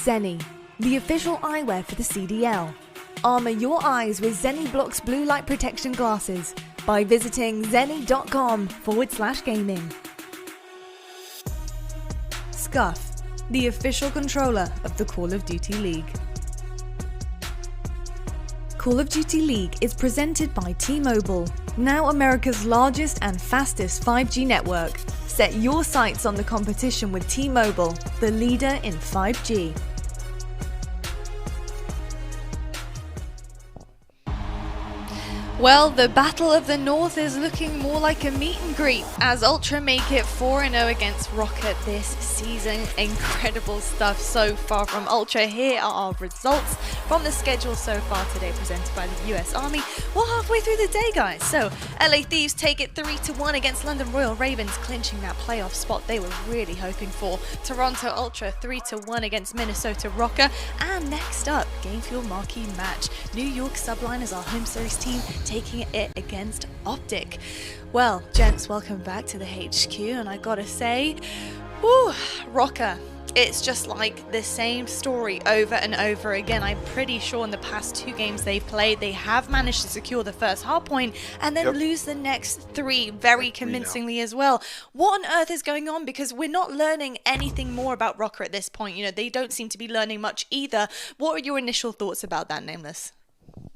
Seany, the official eyewear for the CDL. Armor your eyes with Zenny Blocks blue light protection glasses by visiting zenny.com/gaming. Scuf, the official controller of the Call of Duty League. Call of Duty League is presented by T-Mobile, now America's largest and fastest 5G network. Set your sights on the competition with T-Mobile, the leader in 5G. Well, the Battle of the North is looking more like a meet and greet as Ultra make it 4-0 against Røkkr this season. Incredible stuff so far from Ultra. Here are our results from the schedule so far today, presented by the US Army. We're halfway through the day, guys. So, LA Thieves take it 3-1 against London Royal Ravens, clinching that playoff spot they were really hoping for. Toronto Ultra 3-1 against Minnesota Røkkr. And next up, Game Fuel marquee match. New York Subliners, our home series team, taking it against OpTic. Well, gents, welcome back to the HQ, and I gotta say, Røkkr. It's just like the same story over and over again. I'm pretty sure in the past 2 games they've played, they have managed to secure the first hard point and then lose the next 3 very convincingly as well. What on earth is going on? Because we're not learning anything more about Røkkr at this point. You know, they don't seem to be learning much either. What are your initial thoughts about that, Nameless?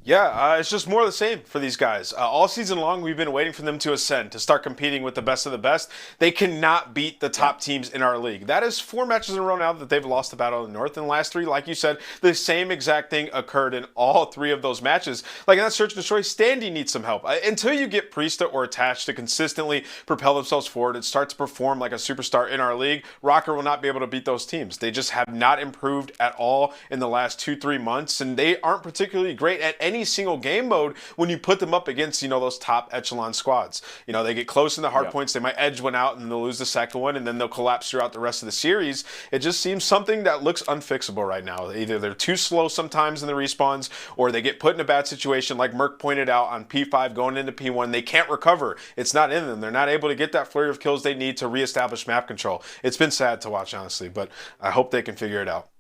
Yeah, it's just more of the same for these guys. All season long, we've been waiting for them to ascend, to start competing with the best of the best. They cannot beat the top teams in our league. That is 4 matches in a row now that they've lost the Battle of the North. In the last 3, like you said, the same exact thing occurred in all 3 of those matches. Like in that Search and Destroy, Standy needs some help. Until you get Priestahh or Attached to consistently propel themselves forward and start to perform like a superstar in our league, Røkkr will not be able to beat those teams. They just have not improved at all in the last 2-3 months, and they aren't particularly great at any single game mode when you put them up against, you know, those top echelon squads. You know, they get close in the hard points, they might edge one out and they'll lose the second one, and then they'll collapse throughout the rest of the series. It just seems something that looks unfixable right now. Either they're too slow sometimes in the respawns, or they get put in a bad situation like Merc pointed out on P5 going into P1. They can't recover. It's not in them. They're not able to get that flurry of kills they need to reestablish map control. It's been sad to watch, honestly, but I hope they can figure it out.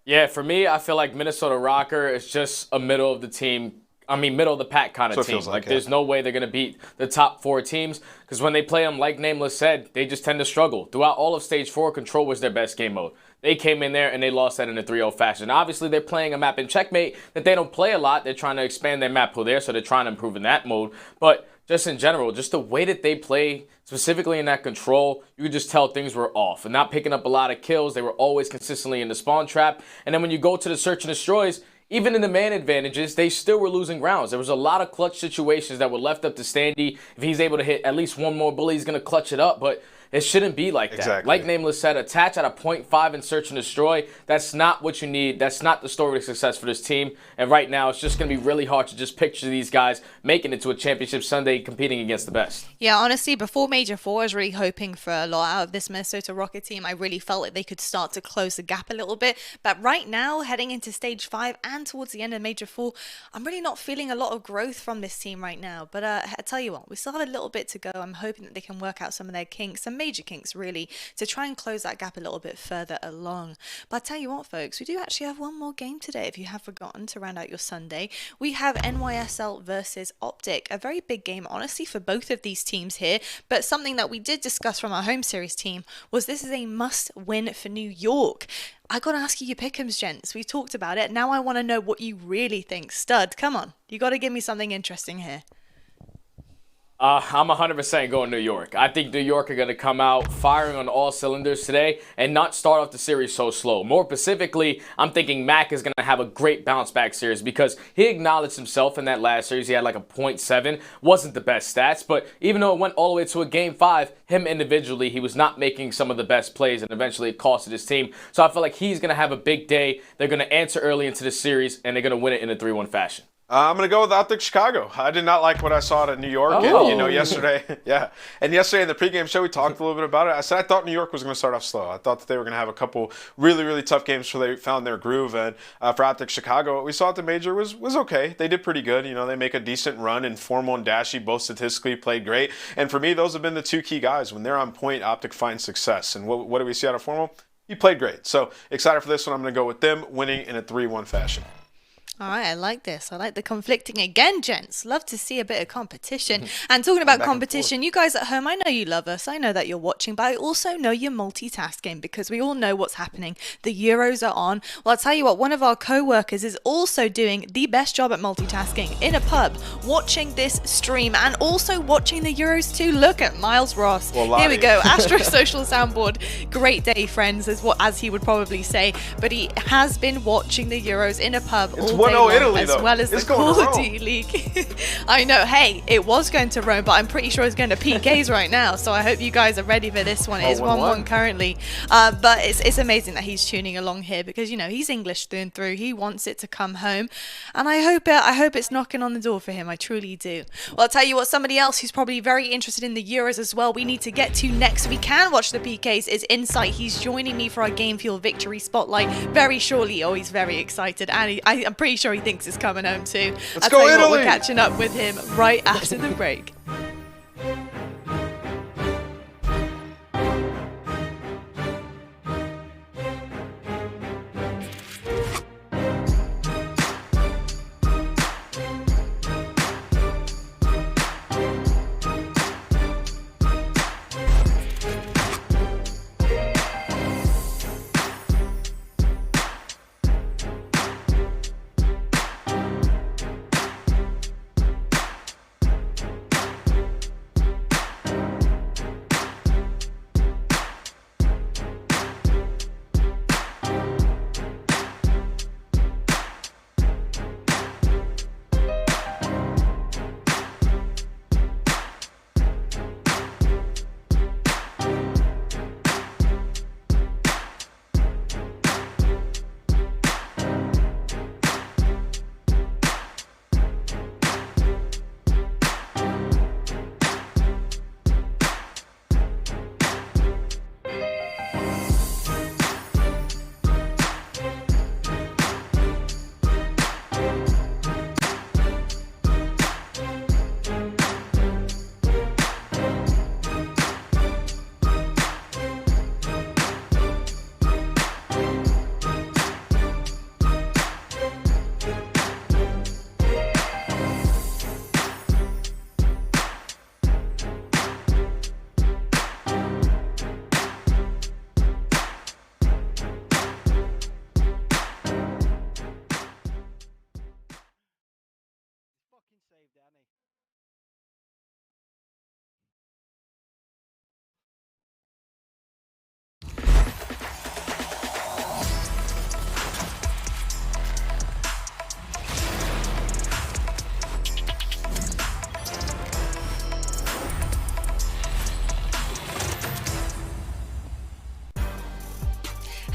Yeah, for me, I feel like Minnesota Røkkr is just a middle of the pack kind of team. Like there's no way they're going to beat the top 4 teams, because when they play them, like Nameless said, they just tend to struggle. Throughout all of Stage 4, Control was their best game mode. They came in there and they lost that in a 3-0 fashion. Obviously, they're playing a map in Checkmate that they don't play a lot. They're trying to expand their map pool there, so they're trying to improve in that mode. But just in general, just the way that they play, specifically in that Control, you could just tell things were off. And not picking up a lot of kills, they were always consistently in the spawn trap. And then when you go to the Search and Destroys, even in the man advantages, they still were losing rounds. There was a lot of clutch situations that were left up to Standy. If he's able to hit at least one more bully, he's going to clutch it up. But it shouldn't be like that. Like Nameless said, Attach at a 0.5 in Search and Destroy. That's not what you need. That's not the story of success for this team. And right now, it's just going to be really hard to just picture these guys making it to a championship Sunday competing against the best.
Yeah, honestly, before Major 4, I was really hoping for a lot out of this Minnesota Røkkr team. I really felt like they could start to close the gap a little bit. But right now, heading into Stage 5 and towards the end of Major 4, I'm really not feeling a lot of growth from this team right now. But I tell you what, we still have a little bit to go. I'm hoping that they can work out some of their kinks, some major kinks really, to try and close that gap a little bit further along. But I tell you what, folks, we do actually have one more game today, if you have forgotten, to round out your Sunday. We have NYSL versus OpTic, a very big game, honestly, for both of these teams here, but something that we did discuss from our home series team was this is a must-win for New York. I gotta ask you your pick'ems, gents. We talked about it. Now I want to know what you really think. Stud, come on. You gotta give me something interesting here.
I'm 100% going New York. I think New York are going to come out firing on all cylinders today and not start off the series so slow. More specifically, I'm thinking Mack is going to have a great bounce back series because he acknowledged himself in that last series. He had like a 0.7. Wasn't the best stats, but even though it went all the way to a Game 5, him individually, he was not making some of the best plays, and eventually it costed his team. So I feel like he's going to have a big day. They're going to answer early into the series, and they're going to win it in a 3-1 fashion.
I'm going to go with OpTic Chicago. I did not like what I saw at New York. And, you know, yesterday, and yesterday in the pregame show, we talked a little bit about it. I said I thought New York was going to start off slow. I thought that they were going to have a couple really, really tough games before they found their groove. And for OpTic Chicago, what we saw at the Major was okay. They did pretty good. You know, they make a decent run, and Formal and Dashy both statistically played great. And for me, those have been the 2 key guys. When they're on point, OpTic finds success. And what do we see out of Formal? He played great. So excited for this one. I'm going to go with them winning in a 3-1 fashion.
All right, I like this. I like the conflicting again, gents. Love to see a bit of competition. And talking about competition, you guys at home, I know you love us. I know that you're watching, but I also know you're multitasking because we all know what's happening. The Euros are on. Well, I'll tell you what, one of our co-workers is also doing the best job at multitasking in a pub, watching this stream and also watching the Euros too. Look at Miles Ross. Here we go. Astro Social Soundboard. Great day, friends, as he would probably say. But he has been watching the Euros in a pub all
1-0
long,
Italy,
as
though.
well as
It's
the
going to
Call of
Rome.
Duty League. I know. Hey, it was going to Rome, but I'm pretty sure it's going to PKs right now. So I hope you guys are ready for this one. It is 1-1 currently, but it's amazing that he's tuning along here because you know he's English through and through. He wants it to come home, and I hope it's knocking on the door for him. I truly do. Well, I'll tell you what. Somebody else who's probably very interested in the Euros as well. We need to get to next. We can watch the PKs. Is Insight. He's joining me for our Game Fuel Victory Spotlight very shortly. Oh, he's very excited, and I'm pretty sure he thinks it's coming home too.
Let's go, Italy!
We're catching up with him right after the break.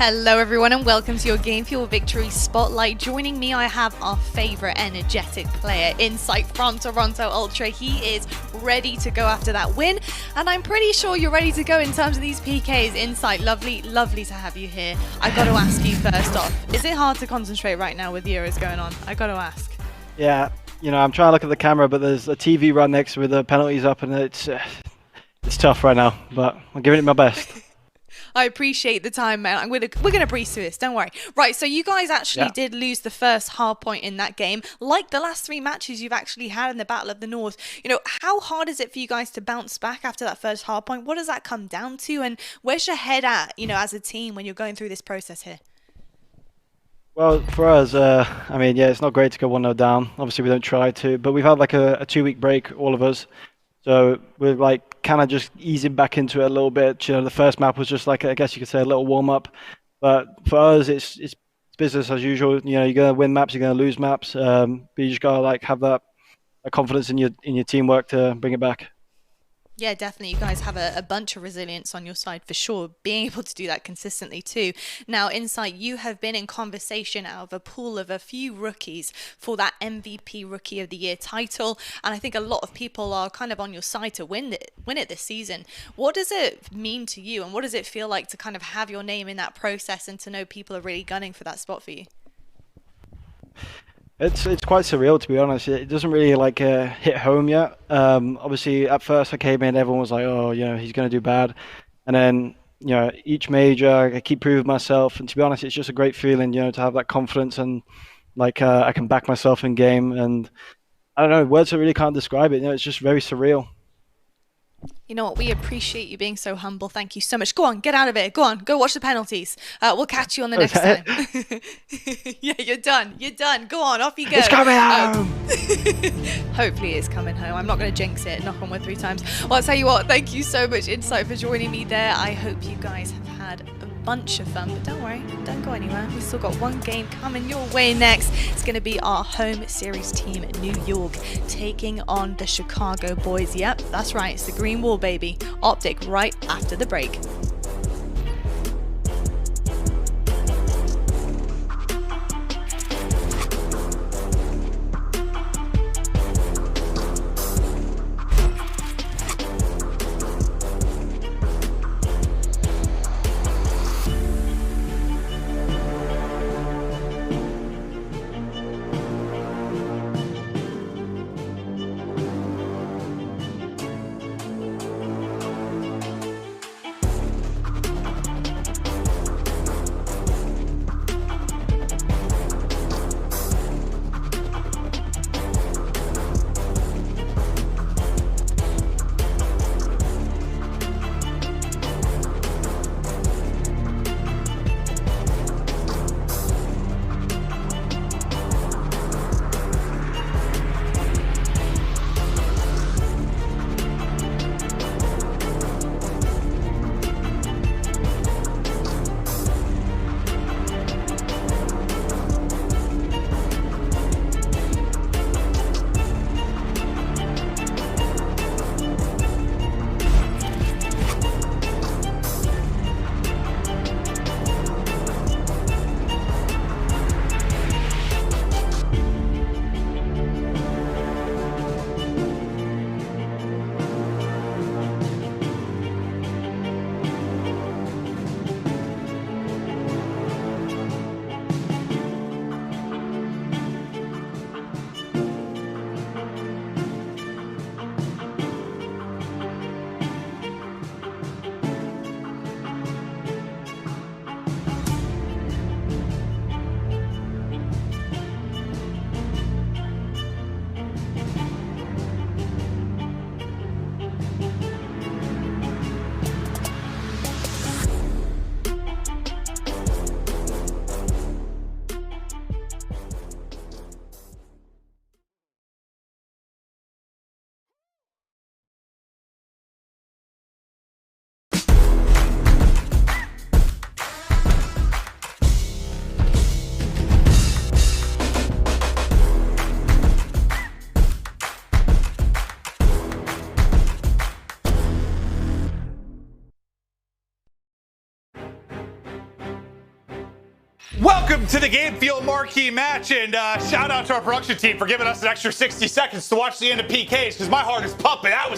Hello everyone and welcome to your Game Fuel Victory Spotlight. Joining me I have our favourite energetic player, Insight from Toronto Ultra. He is ready to go after that win and I'm pretty sure you're ready to go in terms of these PKs. Insight, lovely to have you here. I got to ask you first off, is it hard to concentrate right now with the Euros going on? I got to ask.
Yeah, you know, I'm trying to look at the camera but there's a TV right next with the penalties up and it's tough right now, but I'm giving it my best.
I appreciate the time, man. We're gonna breeze through this. Don't worry. Right. So you guys actually did lose the first hard point in that game, like the last 3 matches you've actually had in the Battle of the North. You know, how hard is it for you guys to bounce back after that first hard point? What does that come down to, and where's your head at? You know, as a team when you're going through this process here.
Well, for us, I mean, yeah, it's not great to go 1-0 down. Obviously, we don't try to, but we've had like a 2-week break, all of us. So we're like kind of just easing back into it a little bit. You know, the first map was just like, I guess you could say, a little warm up. But for us, it's business as usual. You know, you're gonna win maps, you're gonna lose maps. But you just gotta like have that confidence in your teamwork to bring it back.
Yeah, definitely. You guys have a bunch of resilience on your side for sure, being able to do that consistently too. Now, Insight, you have been in conversation out of a pool of a few rookies for that MVP Rookie of the Year title, and I think a lot of people are kind of on your side to win it this season. What does it mean to you, and what does it feel like to kind of have your name in that process and to know people are really gunning for that spot for you?
It's quite surreal, to be honest. It doesn't really like hit home yet. Obviously, at first I came in, everyone was like, "Oh, you know, he's going to do bad," and then you know, each major I keep proving myself. And to be honest, it's just a great feeling, you know, to have that confidence and like I can back myself in game. And I don't know, words really can't describe it. You know, it's just very surreal.
You know what? We appreciate you being so humble. Thank you so much. Go on, get out of it. Go on, go watch the penalties. We'll catch you on the next time. Yeah, you're done. You're done. Go on, off you go.
It's coming home.
Hopefully it's coming home. I'm not going to jinx it. Knock on wood 3 times. Well, I'll tell you what. Thank you so much, Insight, for joining me there. I hope you guys have had a bunch of fun, but don't worry, don't go anywhere. We've still got one game coming your way next. It's going to be our home series team at New York taking on the Chicago boys. Yep, that's right, it's the green wall, baby. OpTic right after the break.
Welcome to the Game Field marquee match, and shout out to our production team for giving us an extra 60 seconds to watch the end of PKs because my heart is pumping. That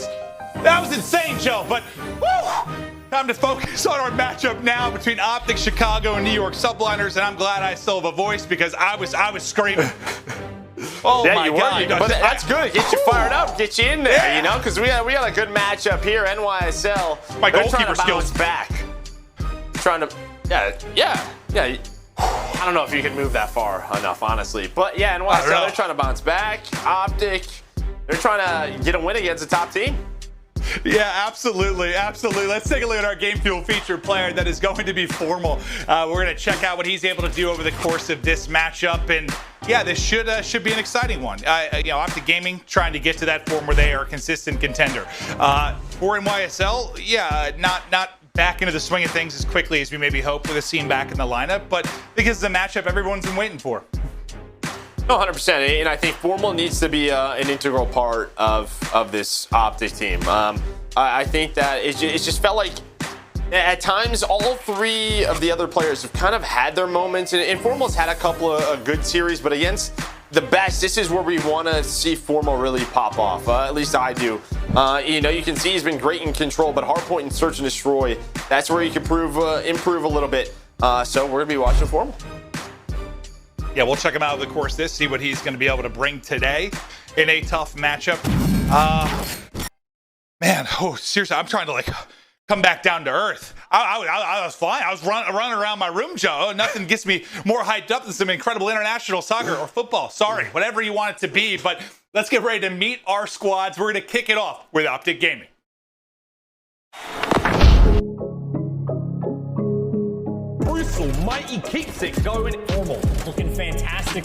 was insane, Joe. But woo, time to focus on our matchup now between OpTic Chicago and New York Subliners, and I'm glad I still have a voice because I was screaming. Oh
yeah,
my God!
But that's good. Get you fired up. Get you in there. You know, because we got a good matchup here. NYSL.
My
trying
goalkeeper
to bounce
skills
back. Trying to, yeah. I don't know if you can move that far enough, honestly. But yeah, NYSL, they're trying to bounce back. OpTic, they're trying to get a win against a top team.
Yeah, absolutely. Let's take a look at our Game Fuel featured player that is going to be Formal. We're going to check out what he's able to do over the course of this matchup, and yeah, this should be an exciting one. OpTic Gaming trying to get to that form where they are a consistent contender. For NYSL, yeah, not back into the swing of things as quickly as we maybe hope with Asim back in the lineup, but because it's a matchup everyone's been waiting for.
No, 100%, and I think Formal needs to be an integral part of this OpTic team. I think that it just felt like at times all three of the other players have kind of had their moments, and Formal's had a couple of good series, but against the best, this is where we want to see Formal really pop off. At least I do. You can see he's been great in control, but hardpoint and search and destroy, that's where he can improve a little bit. So we're going to be watching Formal.
Yeah, we'll check him out over the course of this, see what he's going to be able to bring today in a tough matchup. Man, seriously, I'm trying to come back down to earth. I was fine. I was running around my room, Joe. Nothing gets me more hyped up than some incredible international soccer or football. Sorry, whatever you want it to be. But let's get ready to meet our squads. We're going to kick it off with OpTic Gaming.
Mighty keeps it going. Formal, looking fantastic.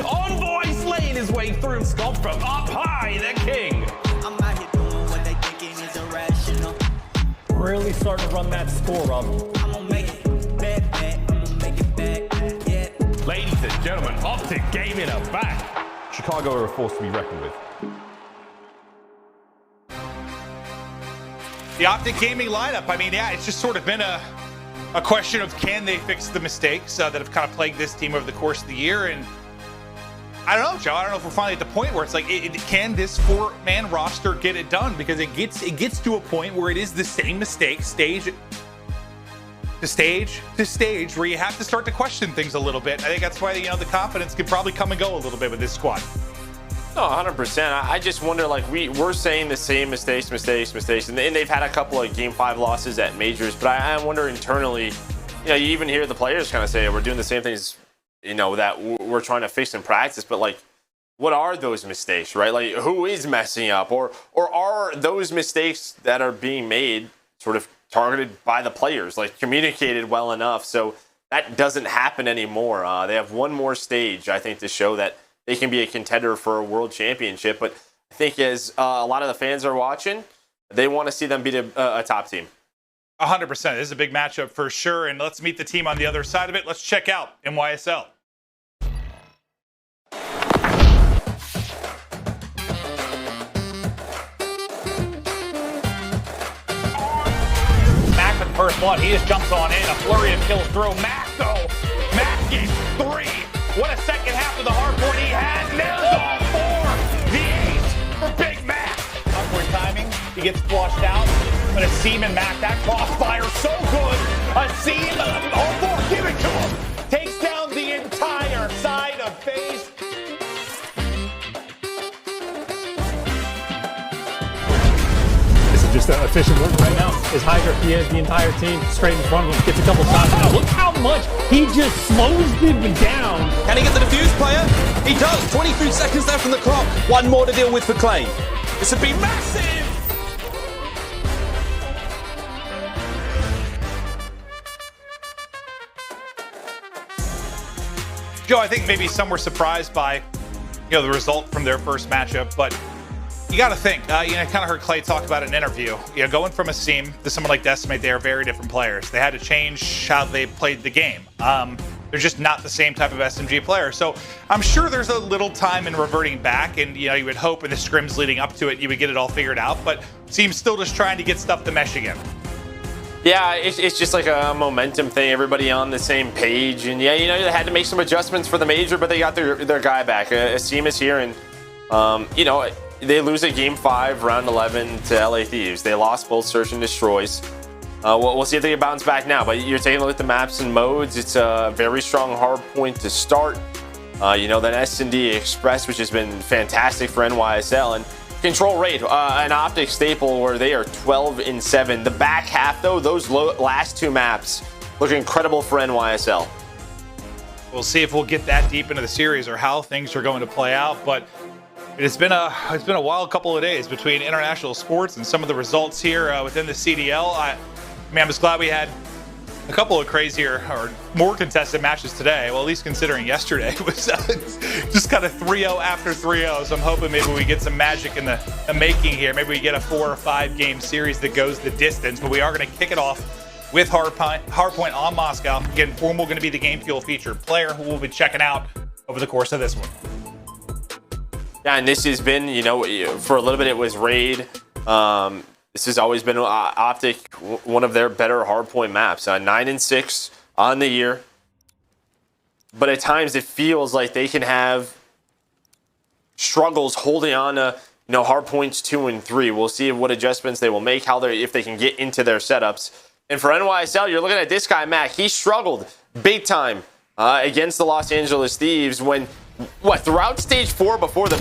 Envoy slaying his way through. Scump from up high, the king.
I'm out here doing what they thinking is irrational.
Really starting to run that score up.
I'm gonna make it.
Ladies and gentlemen, OpTic Gaming are back. Chicago are a force to be reckoned with.
The OpTic Gaming lineup, I mean, yeah, it's just sort of been a question of can they fix the mistakes that have kind of plagued this team over the course of the year. And I don't know, Joe. I don't know if we're finally at the point where it's like, can this 4-man roster get it done? Because it gets to a point where it is the same mistake, stage to stage, where you have to start to question things a little bit. I think that's why, the confidence could probably come and go a little bit with this squad.
No, 100%. I just wonder, like, we're saying the same mistakes, and they've had a couple of Game 5 losses at majors, but I wonder internally, you even hear the players kind of say, we're doing the same things, that we're trying to fix in practice, but, like, what are those mistakes, right? Like, who is messing up? Or are those mistakes that are being made sort of targeted by the players, like, communicated well enough so that doesn't happen anymore? They have one more stage, I think, to show that they can be a contender for a world championship. But I think as a lot of the fans are watching, they want to see them beat a top team.
100%. This is a big matchup for sure. And let's meet the team on the other side of it. Let's check out NYSL. Mack with the first blood. He just jumps on in. A flurry of kills through. Mack, though. Mack gets 3. What a second half of the hard point he had. Nails all 4. The ace for Big Mack. Upward timing. He gets flushed out. But Asim and Mack, that crossfire so good. Asim, all 4, give it to him. Takes down the entire side of FaZe.
This is just efficient work right now. Is HyDra, he has the entire team straight in front of him, gets a couple shots. Now look how much he just slows them down.
Can he get the defuse player? He does. 23 seconds left on the clock. One more to deal with for Clay. This would be massive.
Joe, I think maybe some were surprised by, the result from their first matchup, but you got to think, I kind of heard Clay talk about it in an interview. Going from Asim to someone like Decimate, they are very different players. They had to change how they played the game. They're just not the same type of SMG player. So I'm sure there's a little time in reverting back, and you would hope in the scrims leading up to it, you would get it all figured out. But Asim's still just trying to get stuff to mesh again.
Yeah, it's just like a momentum thing. Everybody on the same page, and yeah, they had to make some adjustments for the major, but they got their guy back. Asim is here, and they lose at Game 5, Round 11 to LA Thieves. They lost both Search and Destroys. We'll see if they can bounce back now, but you're taking a look at the maps and modes. It's a very strong hard point to start. That S&D Express, which has been fantastic for NYSL, and Control Rate, an OpTic staple where they are 12-7. The back half, though, those last 2 maps look incredible for NYSL.
We'll see if we'll get that deep into the series or how things are going to play out, but it's been a wild couple of days between international sports and some of the results here within the CDL. I'm just glad we had a couple of crazier or more contested matches today. Well, at least considering yesterday was just kind of 3-0 after 3-0. So I'm hoping maybe we get some magic in the making here. Maybe we get a 4 or 5 game series that goes the distance. But we are going to kick it off with Hardpoint on Moscow. Again, Formal going to be the Game Fuel featured player who we'll be checking out over the course of this one.
Yeah, and this has been, for a little bit it was Raid. This has always been OpTic, one of their better hardpoint maps. 9-6 on the year. But at times it feels like they can have struggles holding on to hardpoints 2 and 3. We'll see what adjustments they will make, if they can get into their setups. And for NYSL, you're looking at this guy, Mack. He struggled big time against the Los Angeles Thieves when, throughout stage 4 before the